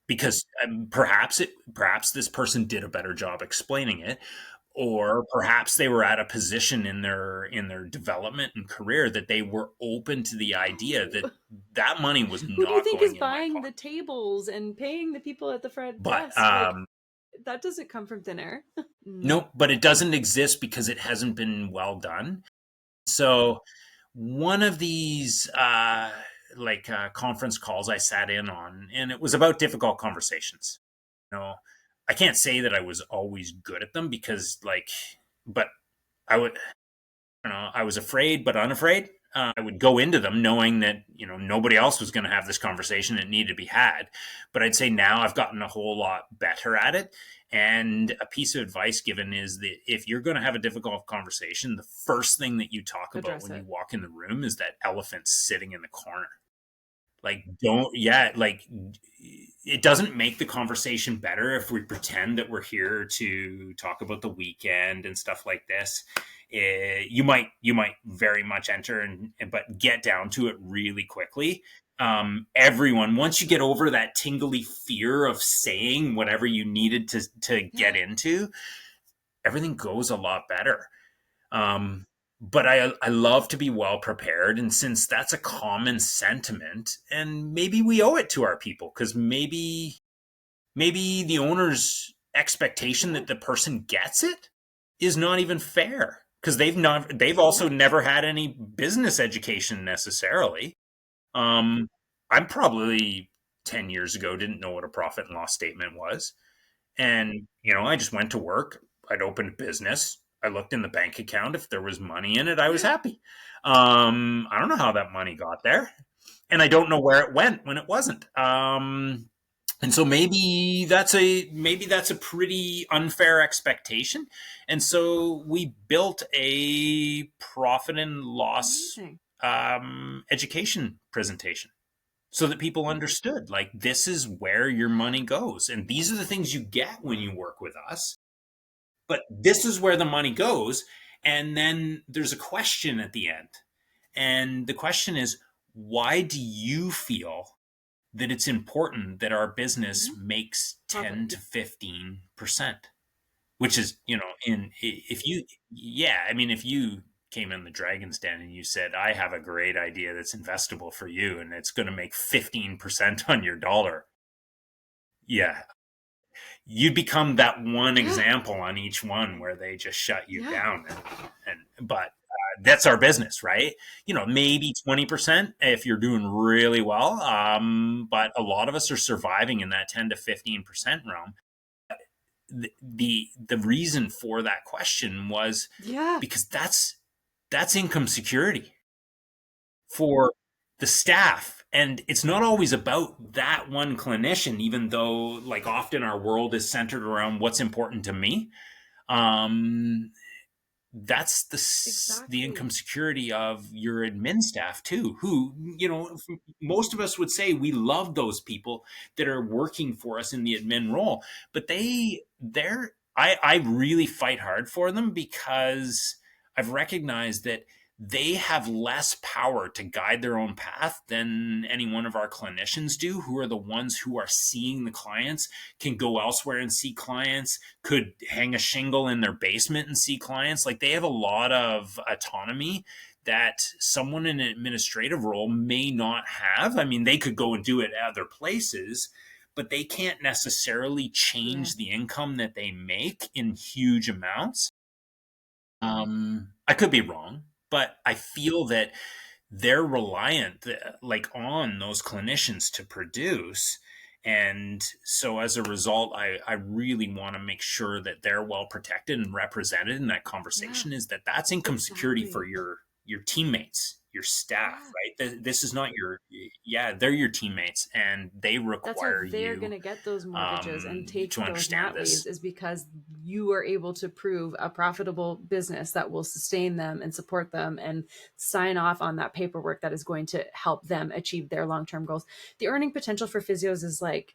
Speaker 2: because perhaps this person did a better job explaining it, or perhaps they were at a position in their development and career that they were open to the idea that that money was not.
Speaker 1: Who do you think
Speaker 2: going
Speaker 1: is buying the tables and paying the people at the front
Speaker 2: But
Speaker 1: desk? Like, that doesn't come from thin air.
Speaker 2: Nope, but it doesn't exist because it hasn't been well done. So one of these conference calls I sat in on, and it was about difficult conversations. I can't say that I was always good at them, because but I would, I was afraid but unafraid. I would go into them knowing that nobody else was going to have this conversation. It needed to be had. But I'd say now I've gotten a whole lot better at it. And a piece of advice given is that if you're going to have a difficult conversation, the first thing that you talk about when you walk in the room is that elephant sitting in the corner. Like, it doesn't make the conversation better if we pretend that we're here to talk about the weekend and stuff like this. You might very much enter but get down to it really quickly. Everyone, once you get over that tingly fear of saying whatever you needed to get into, everything goes a lot better. But I love to be well prepared. And since that's a common sentiment, and maybe we owe it to our people, because maybe the owner's expectation that the person gets it is not even fair, because they've also never had any business education necessarily. I probably 10 years ago didn't know what a profit and loss statement was. And, I just went to work. I'd opened a business. I looked in the bank account. If there was money in it, I was happy. I don't know how that money got there, and I don't know where it went when it wasn't. And so maybe that's a pretty unfair expectation. And so we built a profit and loss education presentation so that people understood, like, this is where your money goes, and these are the things you get when you work with us, but this is where the money goes. And then there's a question at the end, and the question is, why do you feel that it's important that our business makes 10 to 15%? Which is, if you came in the Dragon's Den and you said, I have a great idea that's investable for you and it's going to make 15% on your dollar. Yeah. You'd become that one example on each one where they just shut you down. But that's our business, right? Maybe 20% if you're doing really well. But a lot of us are surviving in that 10 to 15% realm. The reason for that question was because that's income security for the staff. And it's not always about that one clinician, even though, like, often our world is centered around what's important to me. That's the income security of your admin staff too, who, most of us would say we love those people that are working for us in the admin role, but I really fight hard for them, because I've recognized that they have less power to guide their own path than any one of our clinicians do, who are the ones who are seeing the clients, can go elsewhere and see clients, could hang a shingle in their basement and see clients. Like, they have a lot of autonomy that someone in an administrative role may not have. I mean, they could go and do it at other places, but they can't necessarily change the income that they make in huge amounts. I could be wrong, but I feel that they're reliant, like, on those clinicians to produce. And so as a result, I really want to make sure that they're well protected and represented in that conversation, is that's income security for your teammates, your staff, right? This is not they're your teammates, and they require
Speaker 1: they're going to get those mortgages and take those mat leaves, is because you are able to prove a profitable business that will sustain them and support them and sign off on that paperwork that is going to help them achieve their long-term goals. The earning potential for physios is like,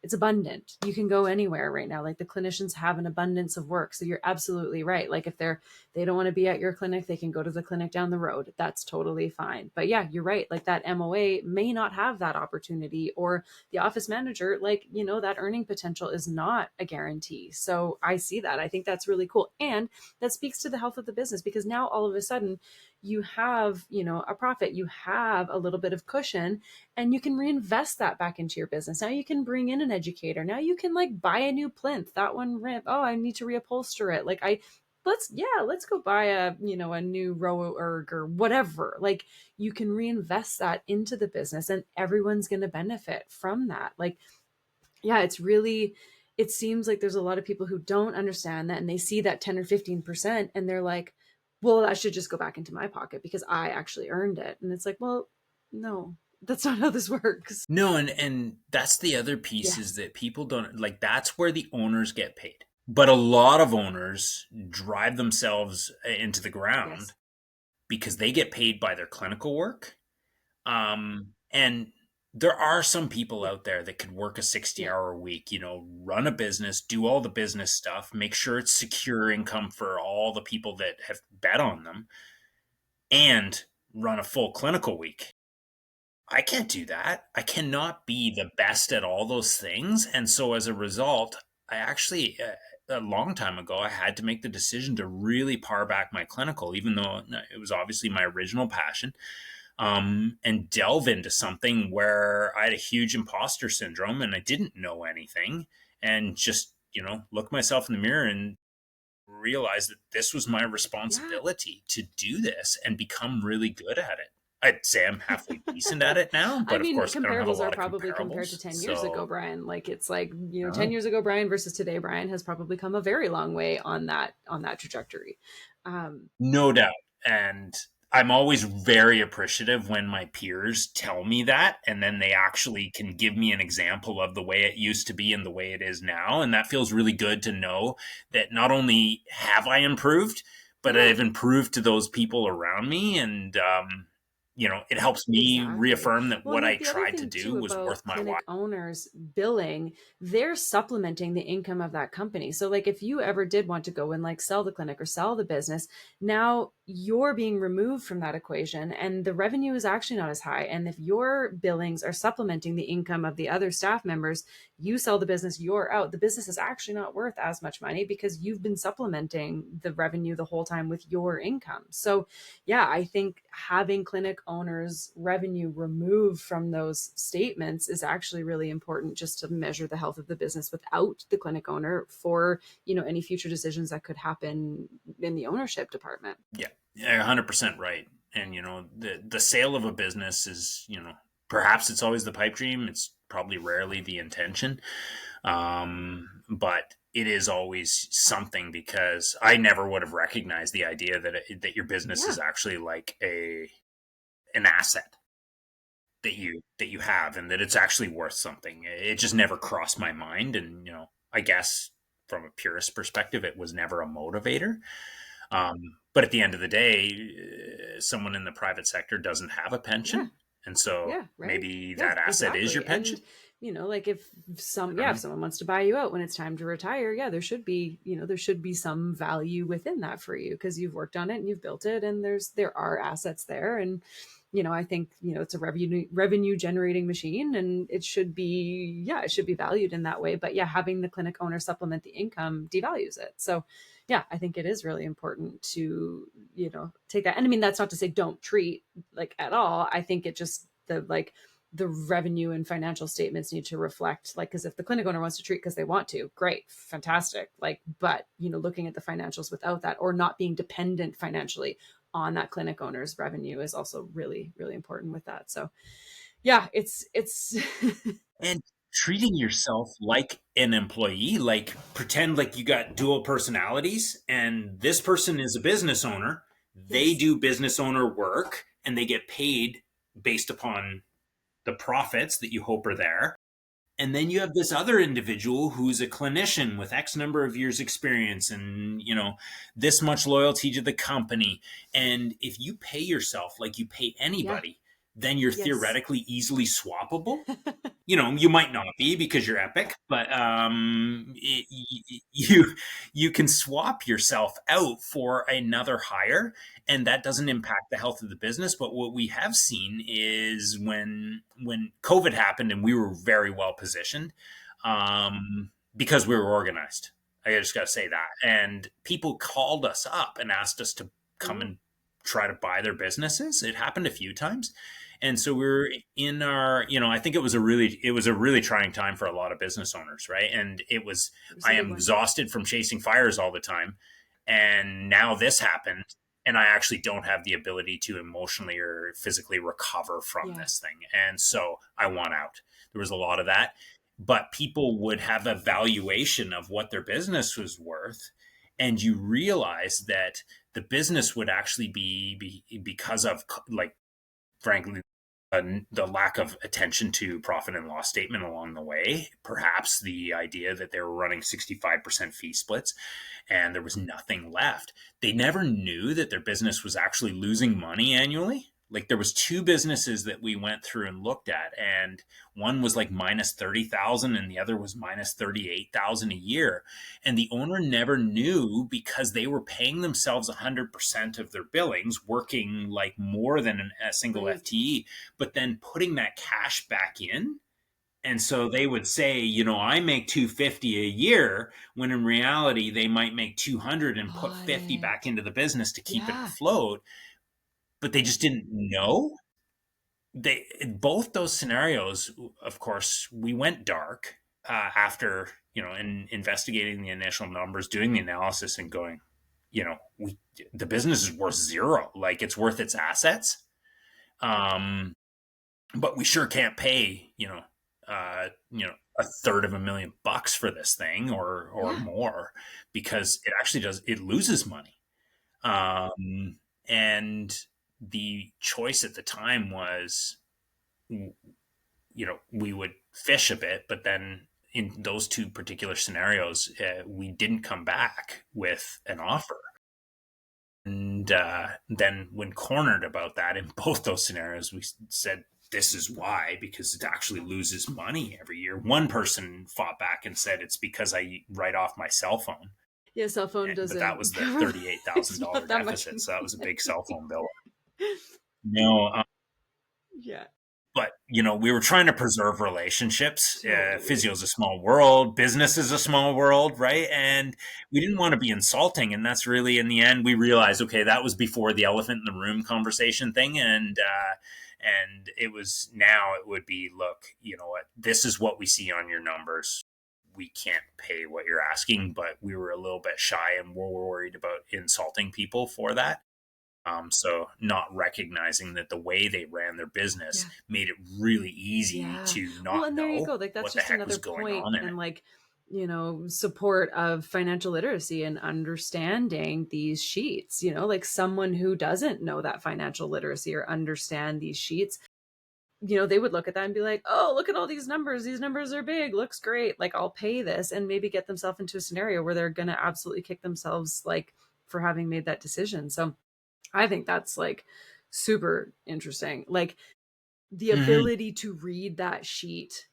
Speaker 1: it's abundant. You can go anywhere right now. Like, the clinicians have an abundance of work. So you're absolutely right. Like, if they don't want to be at your clinic, they can go to the clinic down the road. That's totally fine. But yeah, you're right. Like, that MOA may not have that opportunity, or the office manager, like, that earning potential is not a guarantee. So I see that. I think that's really cool. And that speaks to the health of the business, because now all of a sudden you have, a profit, you have a little bit of cushion, and you can reinvest that back into your business. Now you can bring in an educator. Now you can, like, buy a new plinth. That one rip. Oh, I need to reupholster it. Like, let's go buy a new row erg or whatever. Like, you can reinvest that into the business, and everyone's going to benefit from that. Like, yeah, it seems like there's a lot of people who don't understand that, and they see that 10 or 15% and they're like, well, that should just go back into my pocket because I actually earned it. And it's like, well, no, that's not how this works.
Speaker 2: No, and that's the other piece, is that people don't, like, that's where the owners get paid. But a lot of owners drive themselves into the ground because they get paid by their clinical work. And there are some people out there that could work a 60-hour week, run a business, do all the business stuff, make sure it's secure income for all the people that have bet on them, and run a full clinical week. I can't do that. I cannot be the best at all those things. And so as a result, I actually, a long time ago, I had to make the decision to really par back my clinical, even though it was obviously my original passion, and delve into something where I had a huge imposter syndrome and I didn't know anything, and just, look myself in the mirror and realize that this was my responsibility to do this and become really good at it. I'd say I'm halfway decent at it now, but of course,
Speaker 1: comparables are probably compared to 10 years ago, Brian. Like, it's like, 10 years ago, Brian, versus today, Brian has probably come a very long way on that trajectory.
Speaker 2: No doubt. And I'm always very appreciative when my peers tell me that, and then they actually can give me an example of the way it used to be and the way it is now. And that feels really good to know that not only have I improved, but
Speaker 1: Yeah.
Speaker 2: I've improved to those people around me. And, it helps me
Speaker 1: Exactly.
Speaker 2: reaffirm that
Speaker 1: Well, and
Speaker 2: what I
Speaker 1: like the other
Speaker 2: tried to
Speaker 1: thing
Speaker 2: do
Speaker 1: too
Speaker 2: was
Speaker 1: about
Speaker 2: worth my while.
Speaker 1: clinic owners billing, they're supplementing the income of that company. So like if you ever did want to go and like sell the clinic or sell the business, now you're being removed from that equation and the revenue is actually not as high. And if your billings are supplementing the income of the other staff members, you sell the business, you're out. The business is actually not worth as much money because you've been supplementing the revenue the whole time with your income. So yeah, I think having clinic owners' revenue removed from those statements is actually really important just to measure the health of the business without the clinic owner for, any future decisions that could happen in the ownership department.
Speaker 2: Yeah, 100% right. And, the sale of a business is, perhaps it's always the pipe dream. It's probably rarely the intention. But it is always something because I never would have recognized the idea that your business
Speaker 1: Yeah.
Speaker 2: is actually like an asset that you have and that it's actually worth something. It just never crossed my mind. And, I guess from a purist perspective, it was never a motivator. But at the end of the day, someone in the private sector doesn't have a
Speaker 1: Yeah.
Speaker 2: pension. And so
Speaker 1: Yeah, right.
Speaker 2: maybe
Speaker 1: Yeah,
Speaker 2: that asset is your
Speaker 1: exactly.
Speaker 2: pension.
Speaker 1: And like if
Speaker 2: I don't
Speaker 1: if
Speaker 2: know.
Speaker 1: someone wants to buy you out when it's time to retire, yeah, there should be some value within that for you because you've worked on it and you've built it and there are assets there and I think, it's a revenue generating machine and it should be valued in that way. But yeah, having the clinic owner supplement the income devalues it. So yeah, I think it is really important to, take that. And I mean, that's not to say don't treat like at all. I think it just the revenue and financial statements need to reflect like because if the clinic owner wants to treat because they want to, great, fantastic. Like, but looking at the financials without that or not being dependent financially on that clinic owner's revenue is also really, really important with that. So yeah, it's
Speaker 2: And treating yourself like an employee, like pretend like you got dual personalities and this person is a business owner. They
Speaker 1: yes,
Speaker 2: do business owner work and they get paid based upon the profits that you hope are there. And then you have this other individual who's a clinician with X number of years experience and, this much loyalty to the company. And if you pay yourself like you pay
Speaker 1: yeah,
Speaker 2: anybody, then you're
Speaker 1: yes.
Speaker 2: theoretically easily swappable. You might not be because you're epic, but you can swap yourself out for another hire, and that doesn't impact the health of the business. But what we have seen is when COVID happened, and we were very well positioned because we were organized. I just got to say that, and people called us up and asked us to come
Speaker 1: Oh,
Speaker 2: and try to buy their businesses. It happened a few times, and so we're in our, I think it was a really trying time for a lot of business owners, right? And
Speaker 1: it was a
Speaker 2: I
Speaker 1: big
Speaker 2: am
Speaker 1: one.
Speaker 2: exhausted from chasing fires all the time. And now this happened, and I actually don't have the ability to emotionally or physically recover from
Speaker 1: Yeah,
Speaker 2: this thing. And so I want out. There was a lot of that. But people would have a valuation of what their business was worth. And you realize that the business would actually be because of, like, frankly, the lack of attention to profit and loss statement along the way, perhaps the idea that they were running 65% fee splits and there was nothing left. They never knew that their business was actually losing money annually. Like, there was two businesses that we went through and looked at, and one was like minus 30,000 and the other was minus 38,000 a year. And the owner never knew because they were paying themselves 100% of their billings, working like more than a single
Speaker 1: right.
Speaker 2: FTE, but then putting that cash back in. And so they would say, I make 250 a year, when in reality they might make 200 and put
Speaker 1: Got
Speaker 2: 50 back
Speaker 1: it.
Speaker 2: into the business to keep it
Speaker 1: Yeah.
Speaker 2: afloat. But they just didn't know. They Both those scenarios, of course, we went dark after, in investigating the initial numbers, doing the analysis and going, the business is worth zero. Like, it's worth its assets. Um, but we sure can't pay, $250,000 for this thing, or
Speaker 1: Yeah.
Speaker 2: more, because it actually loses money. And the choice at the time was, we would fish a bit, but then in those two particular scenarios, we didn't come back with an offer. And then when cornered about that in both those scenarios, we said, this is why, because it actually loses money every year. One person fought back and said, it's because I write off my cell phone.
Speaker 1: Yeah, cell phone doesn't.
Speaker 2: But that was the $38,000 deficit. So that was a big cell phone bill. No.
Speaker 1: Yeah.
Speaker 2: But, we were trying to preserve relationships. Totally. Physio is a small world. Business is a small world, right? And we didn't want to be insulting. And that's really, in the end, we realized, okay, that was before the elephant in the room conversation thing. And it was, now it would be, look, you know what, this is what we see on your numbers. We can't pay what you're asking, but we were a little bit shy and we're worried about insulting people for that. So not recognizing that the way they ran their business made it really easy to not
Speaker 1: and there you go. Like, that's just another point. And like, support of financial literacy and understanding these sheets, like someone who doesn't know that financial literacy or understand these sheets, they would look at that and be like, oh, look at all these numbers. These numbers are big. Looks great. Like, I'll pay this, and maybe get themselves into a scenario where they're going to absolutely kick themselves, like, for having made that decision. So I think that's like super interesting. Like, the ability to read that sheet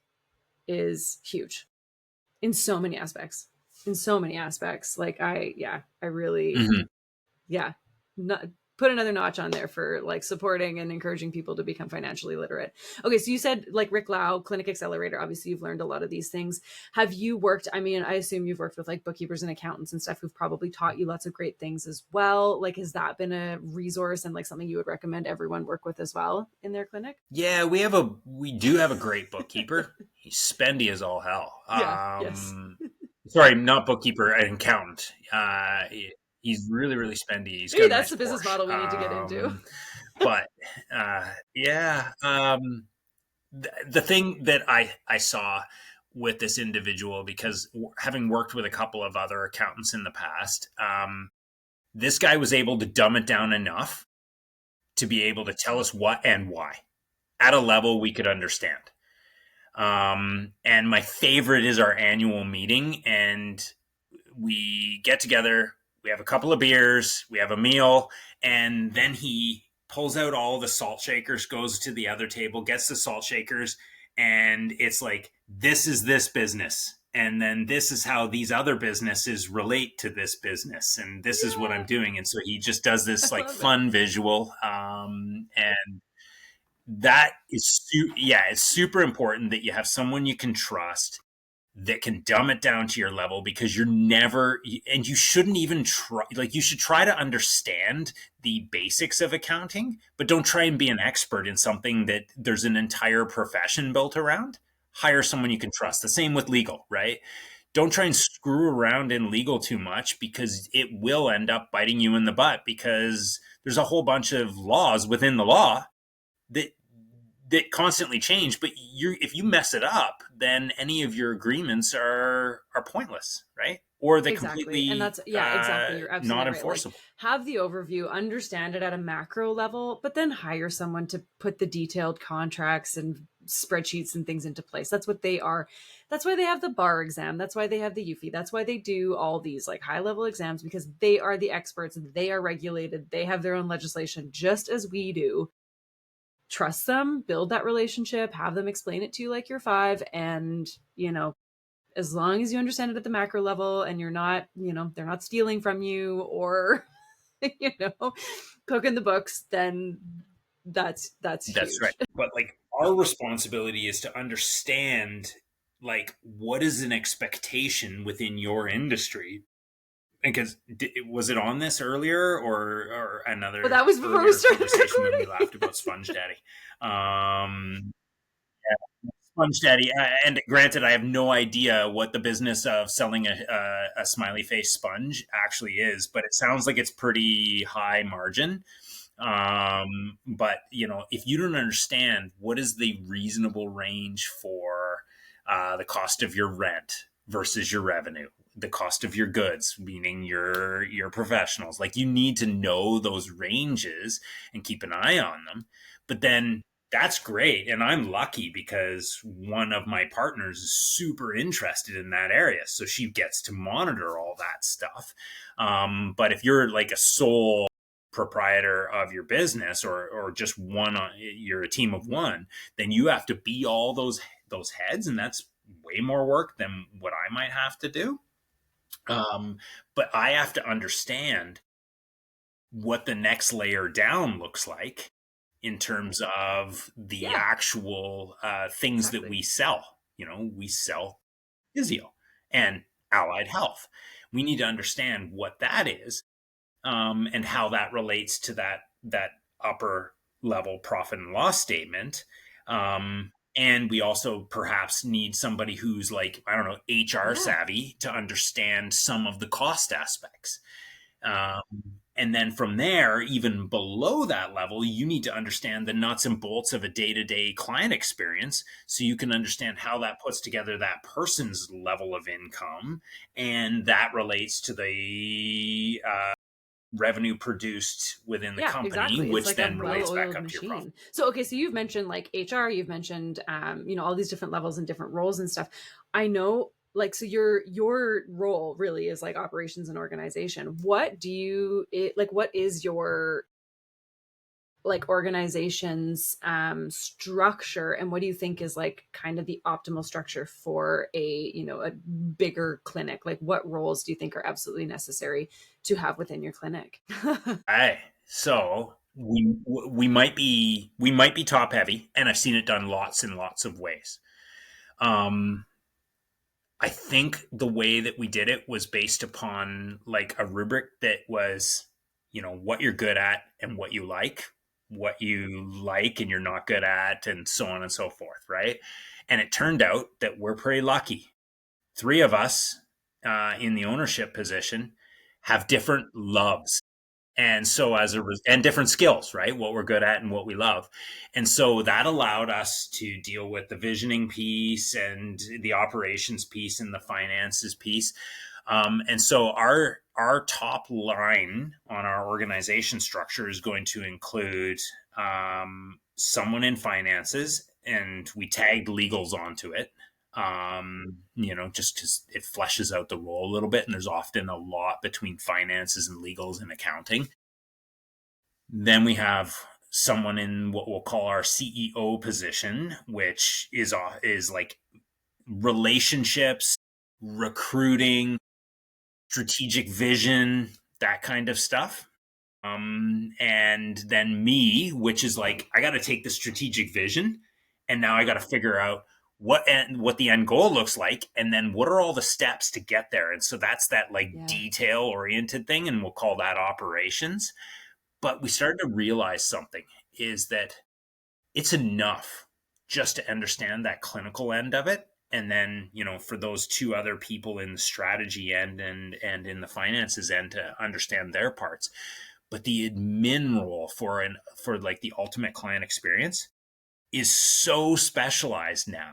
Speaker 1: is huge in so many aspects. Like, I really, put another notch on there for like supporting and encouraging people to become financially literate. Okay. So you said like Rick Lau, Clinic Accelerator, obviously you've learned a lot of these things. Have you worked, I assume you've worked with like bookkeepers and accountants and stuff who've probably taught you lots of great things as well. Like, has that been a resource and like something you would recommend everyone work with as well in their clinic?
Speaker 2: Yeah, we do have a great bookkeeper. He's spendy as all hell.
Speaker 1: Yes.
Speaker 2: Sorry, not bookkeeper, an accountant. He's really, really spendy. He's
Speaker 1: maybe that's the business model we need to get into.
Speaker 2: But the thing that I saw with this individual, because having worked with a couple of other accountants in the past, this guy was able to dumb it down enough to be able to tell us what and why at a level we could understand. And my favorite is our annual meeting, and we get together, we have a couple of beers, we have a meal, and then he pulls out all the salt shakers, goes to the other table, gets the salt shakers, and it's like, this is this business. And then this is how these other businesses relate to this business. And this is what I'm doing. And so he just does this like fun visual. And that is, it's super important that you have someone you can trust that can dumb it down to your level, because you're never, and you shouldn't even try, like, you should try to understand the basics of accounting, but don't try and be an expert in something that there's an entire profession built around. Hire someone you can trust. The same with legal, right? Don't try and screw around in legal too much, because it will end up biting you in the butt, because there's a whole bunch of laws within the law that constantly change, but if you mess it up, then any of your agreements are pointless, right? Or they completely,
Speaker 1: and that's exactly. You're absolutely
Speaker 2: not
Speaker 1: right.
Speaker 2: enforceable.
Speaker 1: Like, have the overview, understand it at a macro level, but then hire someone to put the detailed contracts and spreadsheets and things into place. That's what they are. That's why they have the bar exam. That's why they have the UFI. That's why they do all these like high level exams, because they are the experts. They are regulated. They have their own legislation, just as we do. Trust them, build that relationship, have them explain it to you like you're 5. And, as long as you understand it at the macro level and you're not, they're not stealing from you or, cooking the books, then that's huge.
Speaker 2: Right. But like, our responsibility is to understand, like, what is an expectation within your industry. Because was it on this earlier or another?
Speaker 1: But that was before we started recording.
Speaker 2: We laughed about Sponge Daddy. Sponge Daddy. And granted, I have no idea what the business of selling a smiley face sponge actually is, but it sounds like it's pretty high margin. But if you don't understand what is the reasonable range for the cost of your rent, versus your revenue, the cost of your goods, meaning your professionals. Like, you need to know those ranges and keep an eye on them. But then that's great. And I'm lucky because one of my partners is super interested in that area. So she gets to monitor all that stuff. But if you're like a sole proprietor of your business, or just one, you're a team of one, then you have to be all those heads. And that's way more work than what I might have to do. But I have to understand what the next layer down looks like in terms of the actual things that we sell. We sell physio and allied health. We need to understand what that is, and how that relates to that upper level profit and loss statement. And we also perhaps need somebody who's like, I don't know, HR savvy to understand some of the cost aspects. And then from there, even below that level, you need to understand the nuts and bolts of a day-to-day client experience, so you can understand how that puts together that person's level of income, and that relates to the revenue produced within the company, exactly. Which like then relates back up machine. To your profit.
Speaker 1: So, okay, so you've mentioned like HR, you've mentioned, all these different levels and different roles and stuff. I know, like, so your role really is like operations and organization. What is your like organization's structure, and what do you think is like kind of the optimal structure for a bigger clinic? Like, what roles do you think are absolutely necessary to have within your clinic?
Speaker 2: So we might be top heavy, and I've seen it done lots and lots of ways. I think the way that we did it was based upon like a rubric that was, what you're good at and what you like and you're not good at, and so on and so forth, right? And it turned out that we're pretty lucky. 3 of us in the ownership position have different loves. And so and different skills, right? What we're good at and what we love. And so that allowed us to deal with the visioning piece and the operations piece and the finances piece. And so our top line on our organization structure is going to include someone in finances, and we tagged legals onto it. Just because it fleshes out the role a little bit, and there's often a lot between finances and legals and accounting. Then we have someone in what we'll call our CEO position, which is like relationships, recruiting, strategic vision, that kind of stuff. And then me, which is like, I got to take the strategic vision, and now I got to figure out what the end goal looks like, and then what are all the steps to get there. And so that's that detail oriented thing, and we'll call that operations. But we started to realize something, is that it's enough just to understand that clinical end of it. And then, for those 2 other people in the strategy end and in the finances end to understand their parts. But the admin role for like the ultimate client experience is so specialized now.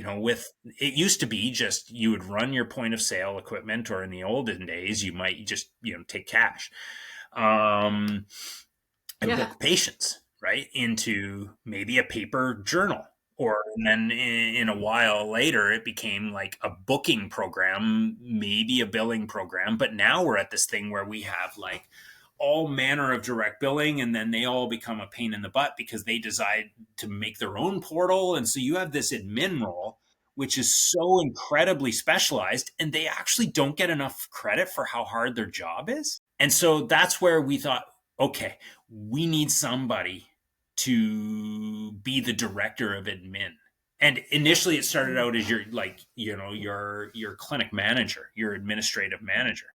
Speaker 2: With it used to be just you would run your point of sale equipment, or in the olden days, you might just, take cash. And book patients, right, into maybe a paper journal. And then in a while later, it became like a booking program, maybe a billing program. But now we're at this thing where we have like all manner of direct billing, and then they all become a pain in the butt because they decide to make their own portal. And so you have this admin role, which is so incredibly specialized, and they actually don't get enough credit for how hard their job is. And so that's where we thought, okay, we need somebody to be the director of admin. And initially it started out as your clinic manager, your administrative manager.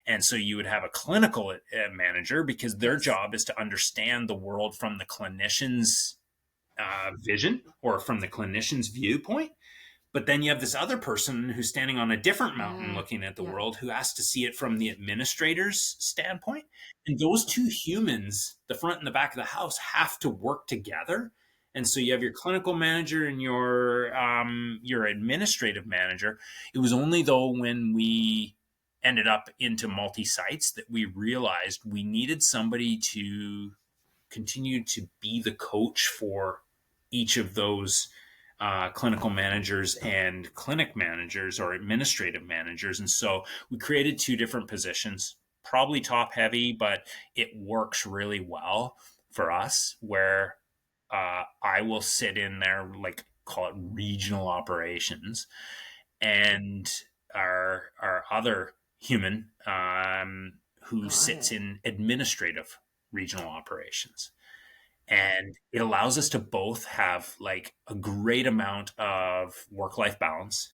Speaker 2: And so you would have a clinical manager, because their job is to understand the world from the clinician's vision, or from the clinician's viewpoint. But then you have this other person who's standing on a different mountain looking at the world, who has to see it from the administrator's standpoint. And those 2 humans, the front and the back of the house, have to work together. And so you have your clinical manager and your administrative manager. It was only though when we ended up into multi-sites that we realized we needed somebody to continue to be the coach for each of those clinical managers and clinic managers or administrative managers. And so we created two different positions, probably top heavy, but it works really well for us where I will sit in there, like call it regional operations, and our other human who sits in administrative regional operations. And it allows us to both have like a great amount of work-life balance,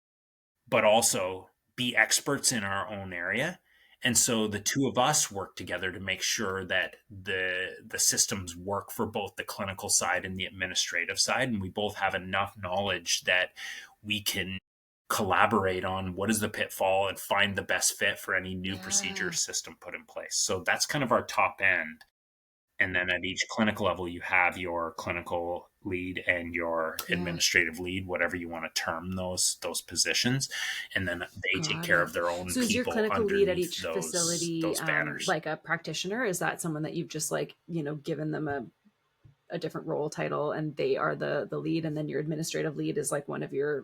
Speaker 2: but also be experts in our own area. And so the two of us work together to make sure that the systems work for both the clinical side and the administrative side. And we both have enough knowledge that we can collaborate on what is the pitfall and find the best fit for any new procedure system put in place. So that's kind of our top end. And then at each clinical level, you have your clinical lead and your administrative lead, whatever you want to term those positions. And then they take care of their own people. So
Speaker 1: is your clinical lead at each facility like a practitioner? Is that someone that you've just like, given them a different role title and they are the lead, and then your administrative lead is like one of your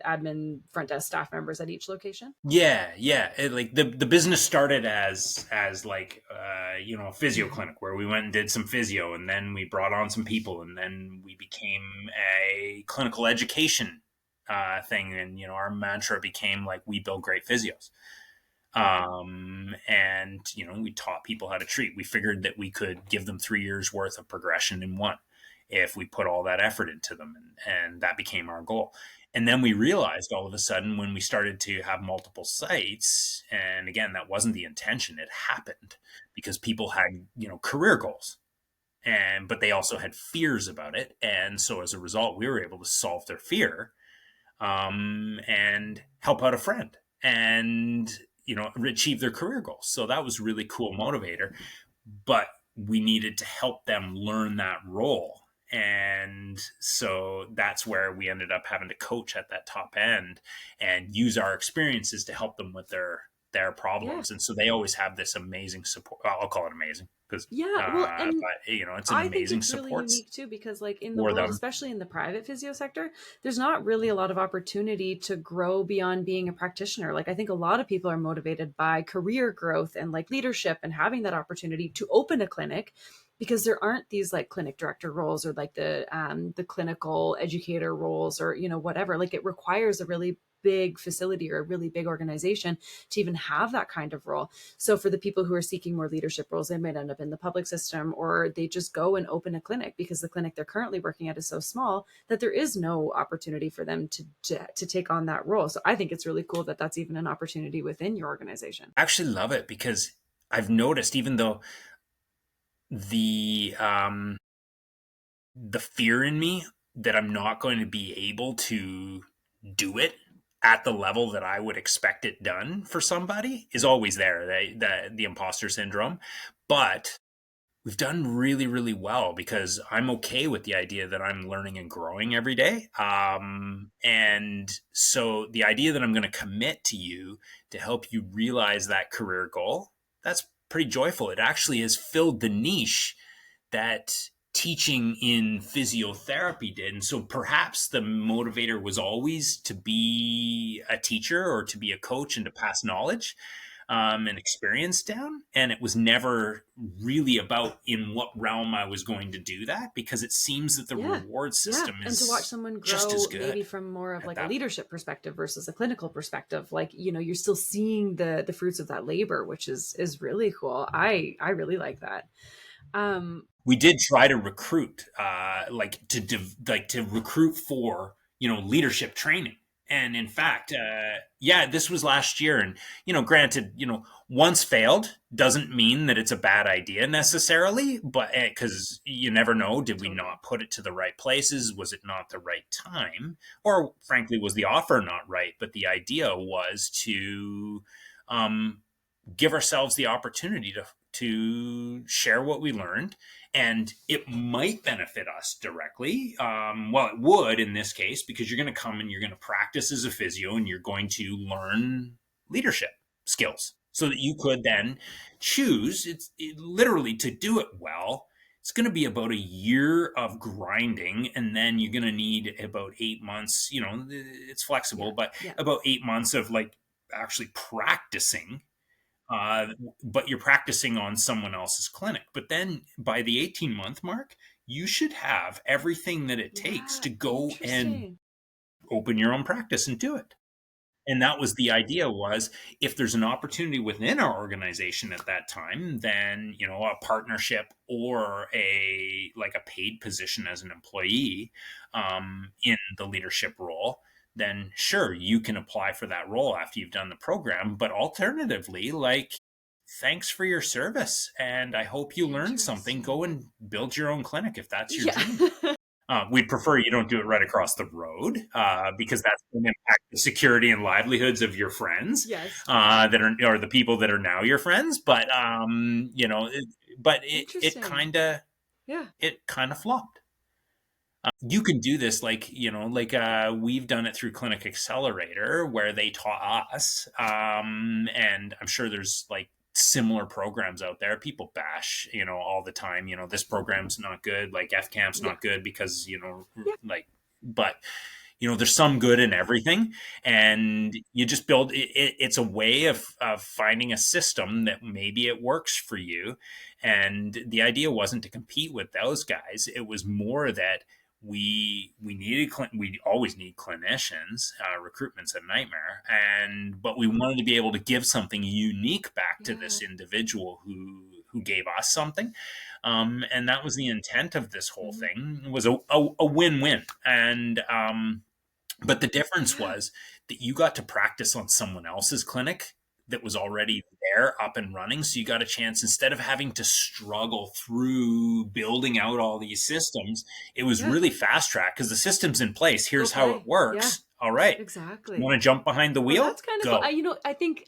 Speaker 1: admin front desk staff members at each location?
Speaker 2: Like the business started as like a physio clinic where we went and did some physio, and then we brought on some people, and then we became a clinical education thing, and our mantra became like, we build great physios. And we taught people how to treat. We figured that we could give them 3 years worth of progression in one if we put all that effort into them. And that became our goal. And then we realized all of a sudden when we started to have multiple sites, and again, that wasn't the intention, it happened because people had, career goals, but they also had fears about it. And so as a result, we were able to solve their fear, and help out a friend and achieve their career goals. So that was a really cool motivator, but we needed to help them learn that role. And so that's where we ended up having to coach at that top end and use our experiences to help them with their problems. And so they always have this amazing support. I'll call it amazing because but, it's an amazing support.
Speaker 1: Really unique too, because like in the world, especially in the private physio sector, there's not really a lot of opportunity to grow beyond being a practitioner. Like I think a lot of people are motivated by career growth and like leadership and having that opportunity to open a clinic, because there aren't these like clinic director roles or like the clinical educator roles or whatever. Like it requires a really big facility or a really big organization to even have that kind of role. So for the people who are seeking more leadership roles, they might end up in the public system, or they just go and open a clinic because the clinic they're currently working at is so small that there is no opportunity for them to take on that role. So I think it's really cool that that's even an opportunity within your organization.
Speaker 2: I actually love it because I've noticed, even though the fear in me that I'm not going to be able to do it at the level that I would expect it done for somebody is always there, the imposter syndrome. But we've done really, really well because I'm okay with the idea that I'm learning and growing every day. And so the idea that I'm going to commit to you to help you realize that career goal, that's pretty joyful. It actually has filled the niche that teaching in physiotherapy did. And so perhaps the motivator was always to be a teacher or to be a coach and to pass knowledge and experience down. And it was never really about in what realm I was going to do that, because it seems that the reward system is
Speaker 1: and to watch someone grow
Speaker 2: just as good,
Speaker 1: maybe from more of like a leadership perspective versus a clinical perspective. Like, you're still seeing the fruits of that labor, which is really cool. I really like that.
Speaker 2: We did try to recruit, to recruit for, leadership training. And in fact, this was last year. And, granted, once failed doesn't mean that it's a bad idea necessarily, but because you never know, did we not put it to the right places? Was it not the right time? Or frankly, was the offer not right? But the idea was to give ourselves the opportunity to share what we learned And it might benefit us directly. Well, it would in this case, because you're going to come and you're going to practice as a physio and you're going to learn leadership skills so that you could then choose literally to do it well. It's going to be about a year of grinding, and then you're going to need about 8 months. It's flexible, but about 8 months of like actually practicing. But you're practicing on someone else's clinic. But then by the 18-month mark, you should have everything that it takes to go and open your own practice and do it. And that was the idea, was if there's an opportunity within our organization at that time, then, a partnership or a paid position as an employee in the leadership role, then sure, you can apply for that role after you've done the program. But alternatively, thanks for your service, and I hope you learned something. Go and build your own clinic if that's your dream. We'd prefer you don't do it right across the road, because that's going to impact the security and livelihoods of your friends, that are, or the people that are now your friends. But it kind of flopped. You can do this we've done it through Clinic Accelerator, where they taught us, and I'm sure there's similar programs out there. People bash, all the time, this program's not good, FCAM's not good because, but there's some good in everything, and you just build it. It's a way of finding a system that maybe it works for you. And the idea wasn't to compete with those guys. It was more that we always need clinicians. Recruitment's a nightmare, but we wanted to be able to give something unique back to this individual who gave us something, and that was the intent of this whole thing. It was a win-win. And but the difference was that you got to practice on someone else's clinic that was already there, up and running. So you got a chance, instead of having to struggle through building out all these systems, it was really fast track because the system's in place. Here's how it works. All right.
Speaker 1: Exactly.
Speaker 2: You want to jump behind the wheel?
Speaker 1: Well, that's kind of cool. I think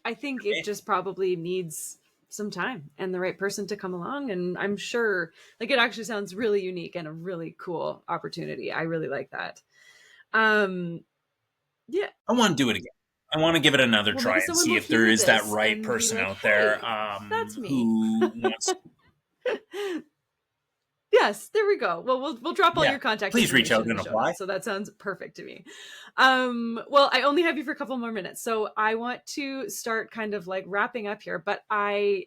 Speaker 1: it just probably needs some time and the right person to come along. And I'm sure it actually sounds really unique and a really cool opportunity. I really like that. I
Speaker 2: want to do it again. I want to give it another try and see if there is that right person out there
Speaker 1: that's me.
Speaker 2: who wants.
Speaker 1: Yes, there we go. Well, we'll drop all your contact.
Speaker 2: Please reach out and apply.
Speaker 1: So that sounds perfect to me. Well, I only have you for a couple more minutes, so I want to start kind of wrapping up here. But I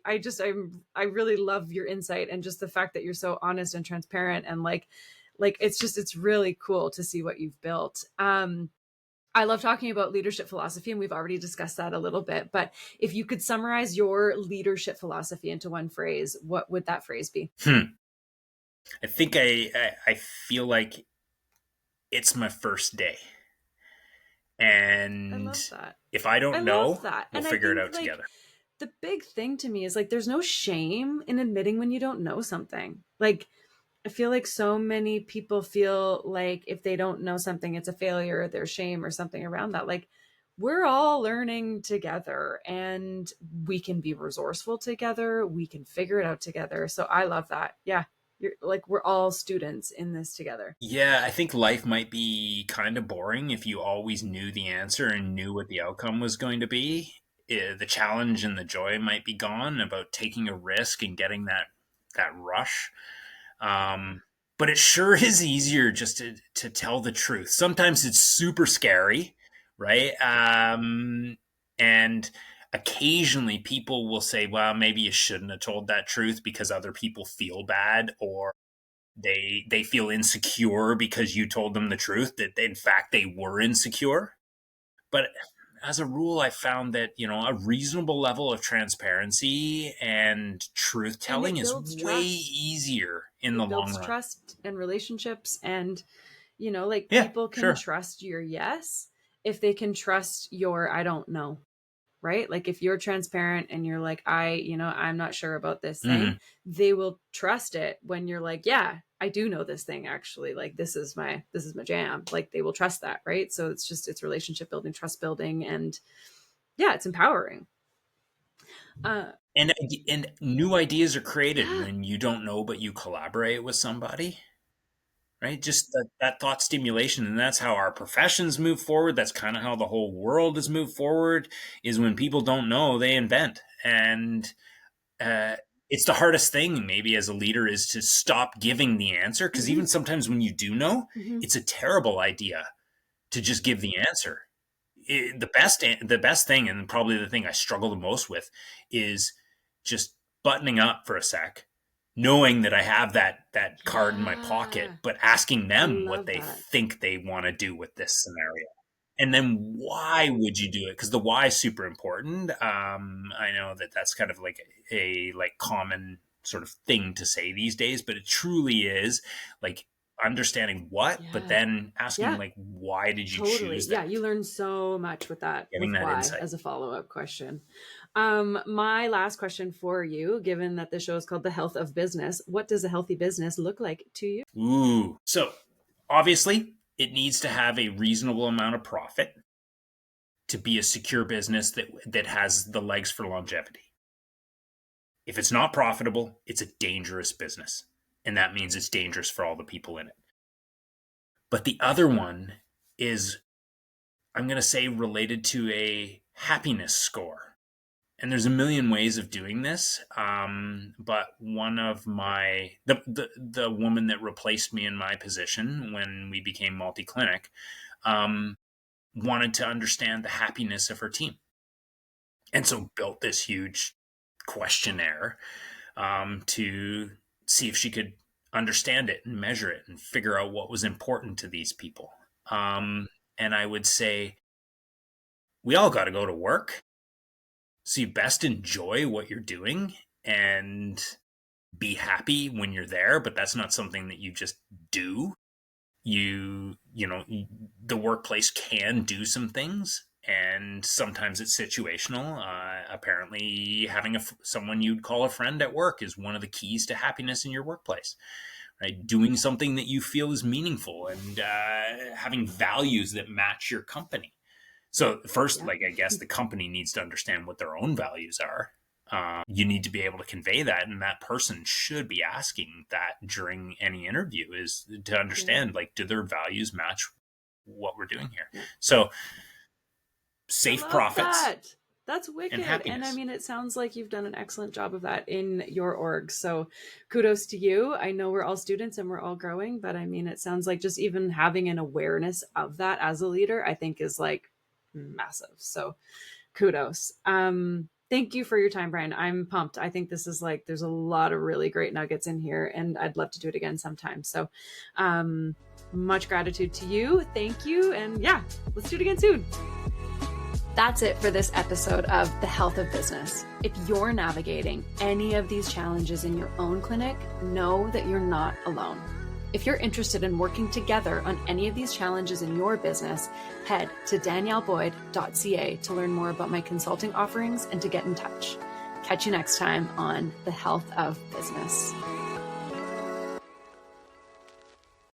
Speaker 1: really love your insight and just the fact that you're so honest and transparent, and it's really cool to see what you've built. I love talking about leadership philosophy, and we've already discussed that a little bit, but if you could summarize your leadership philosophy into one phrase, what would that phrase be?
Speaker 2: I think I feel like it's my first day. And I love that. If I don't know, we'll figure it out together.
Speaker 1: The big thing to me is there's no shame in admitting when you don't know something. I feel like so many people feel like if they don't know something, it's a failure, there's shame or something around that. We're all learning together, and we can be resourceful together. We can figure it out together. So I love that. Yeah. You're we're all students in this together.
Speaker 2: Yeah. I think life might be kind of boring if you always knew the answer and knew what the outcome was going to be. The challenge and the joy might be gone about taking a risk and getting that rush. But it sure is easier just to tell the truth. Sometimes it's super scary, right? And occasionally people will say, well, maybe you shouldn't have told that truth because other people feel bad, or they feel insecure because you told them the truth, that in fact they were insecure. But as a rule, I found that, a reasonable level of transparency and truth telling is way easier in the long run.
Speaker 1: Trust and relationships, and, people can trust your yes if they can trust your I don't know, right? If you're transparent and you're I'm not sure about this thing, they will trust it when you're yeah, I do know this thing actually. This is my jam. They will trust that, right? So it's relationship building, trust building, and it's empowering.
Speaker 2: And new ideas are created when you don't know, but you collaborate with somebody, right? Just that thought stimulation. And that's how our professions move forward. That's kind of how the whole world has moved forward, is when people don't know, they invent. And it's the hardest thing maybe as a leader, is to stop giving the answer. Because even sometimes when you do know, it's a terrible idea to just give the answer. The best thing, and probably the thing I struggle the most with, is just buttoning up for a sec, knowing that I have that card in my pocket, but asking them what they think they want to do with this scenario. And then why would you do it? Because the why is super important. I know that that's kind of like a common sort of thing to say these days, but it truly is like understanding what, but then asking like, why did you choose that?
Speaker 1: Yeah, you learn so much with that. Getting that why insight as a follow-up question. My last question for you, given that the show is called The Health of Business, what does a healthy business look like to you?
Speaker 2: Ooh, so obviously it needs to have a reasonable amount of profit to be a secure business that has the legs for longevity. If it's not profitable, it's a dangerous business. And that means it's dangerous for all the people in it. But the other one is, I'm going to say, related to a happiness score. And there's a million ways of doing this. But one of the woman that replaced me in my position when we became multi-clinic, wanted to understand the happiness of her team. And so built this huge questionnaire to see if she could understand it and measure it and figure out what was important to these people. And I would say, we all got to go to work. So you best enjoy what you're doing and be happy when you're there, but that's not something that you just do. The workplace can do some things, and sometimes it's situational. Apparently having someone you'd call a friend at work is one of the keys to happiness in your workplace, right? Doing something that you feel is meaningful and having values that match your company. So first, I guess the company needs to understand what their own values are. You need to be able to convey that, and that person should be asking that during any interview, is to understand, do their values match what we're doing here? So safe profits.
Speaker 1: That's wicked. And I mean, it sounds like you've done an excellent job of that in your org. So kudos to you. I know we're all students and we're all growing, but I mean, it sounds like just even having an awareness of that as a leader, I think is massive. So kudos. Thank you for your time, Brian. I'm pumped. I think this is there's a lot of really great nuggets in here, and I'd love to do it again sometime. So much gratitude to you. Thank you. And yeah, let's do it again soon. That's it for this episode of The Health of Business. If you're navigating any of these challenges in your own clinic, know that you're not alone. If you're interested in working together on any of these challenges in your business, head to danielleboyd.ca to learn more about my consulting offerings and to get in touch. Catch you next time on The Health of Business.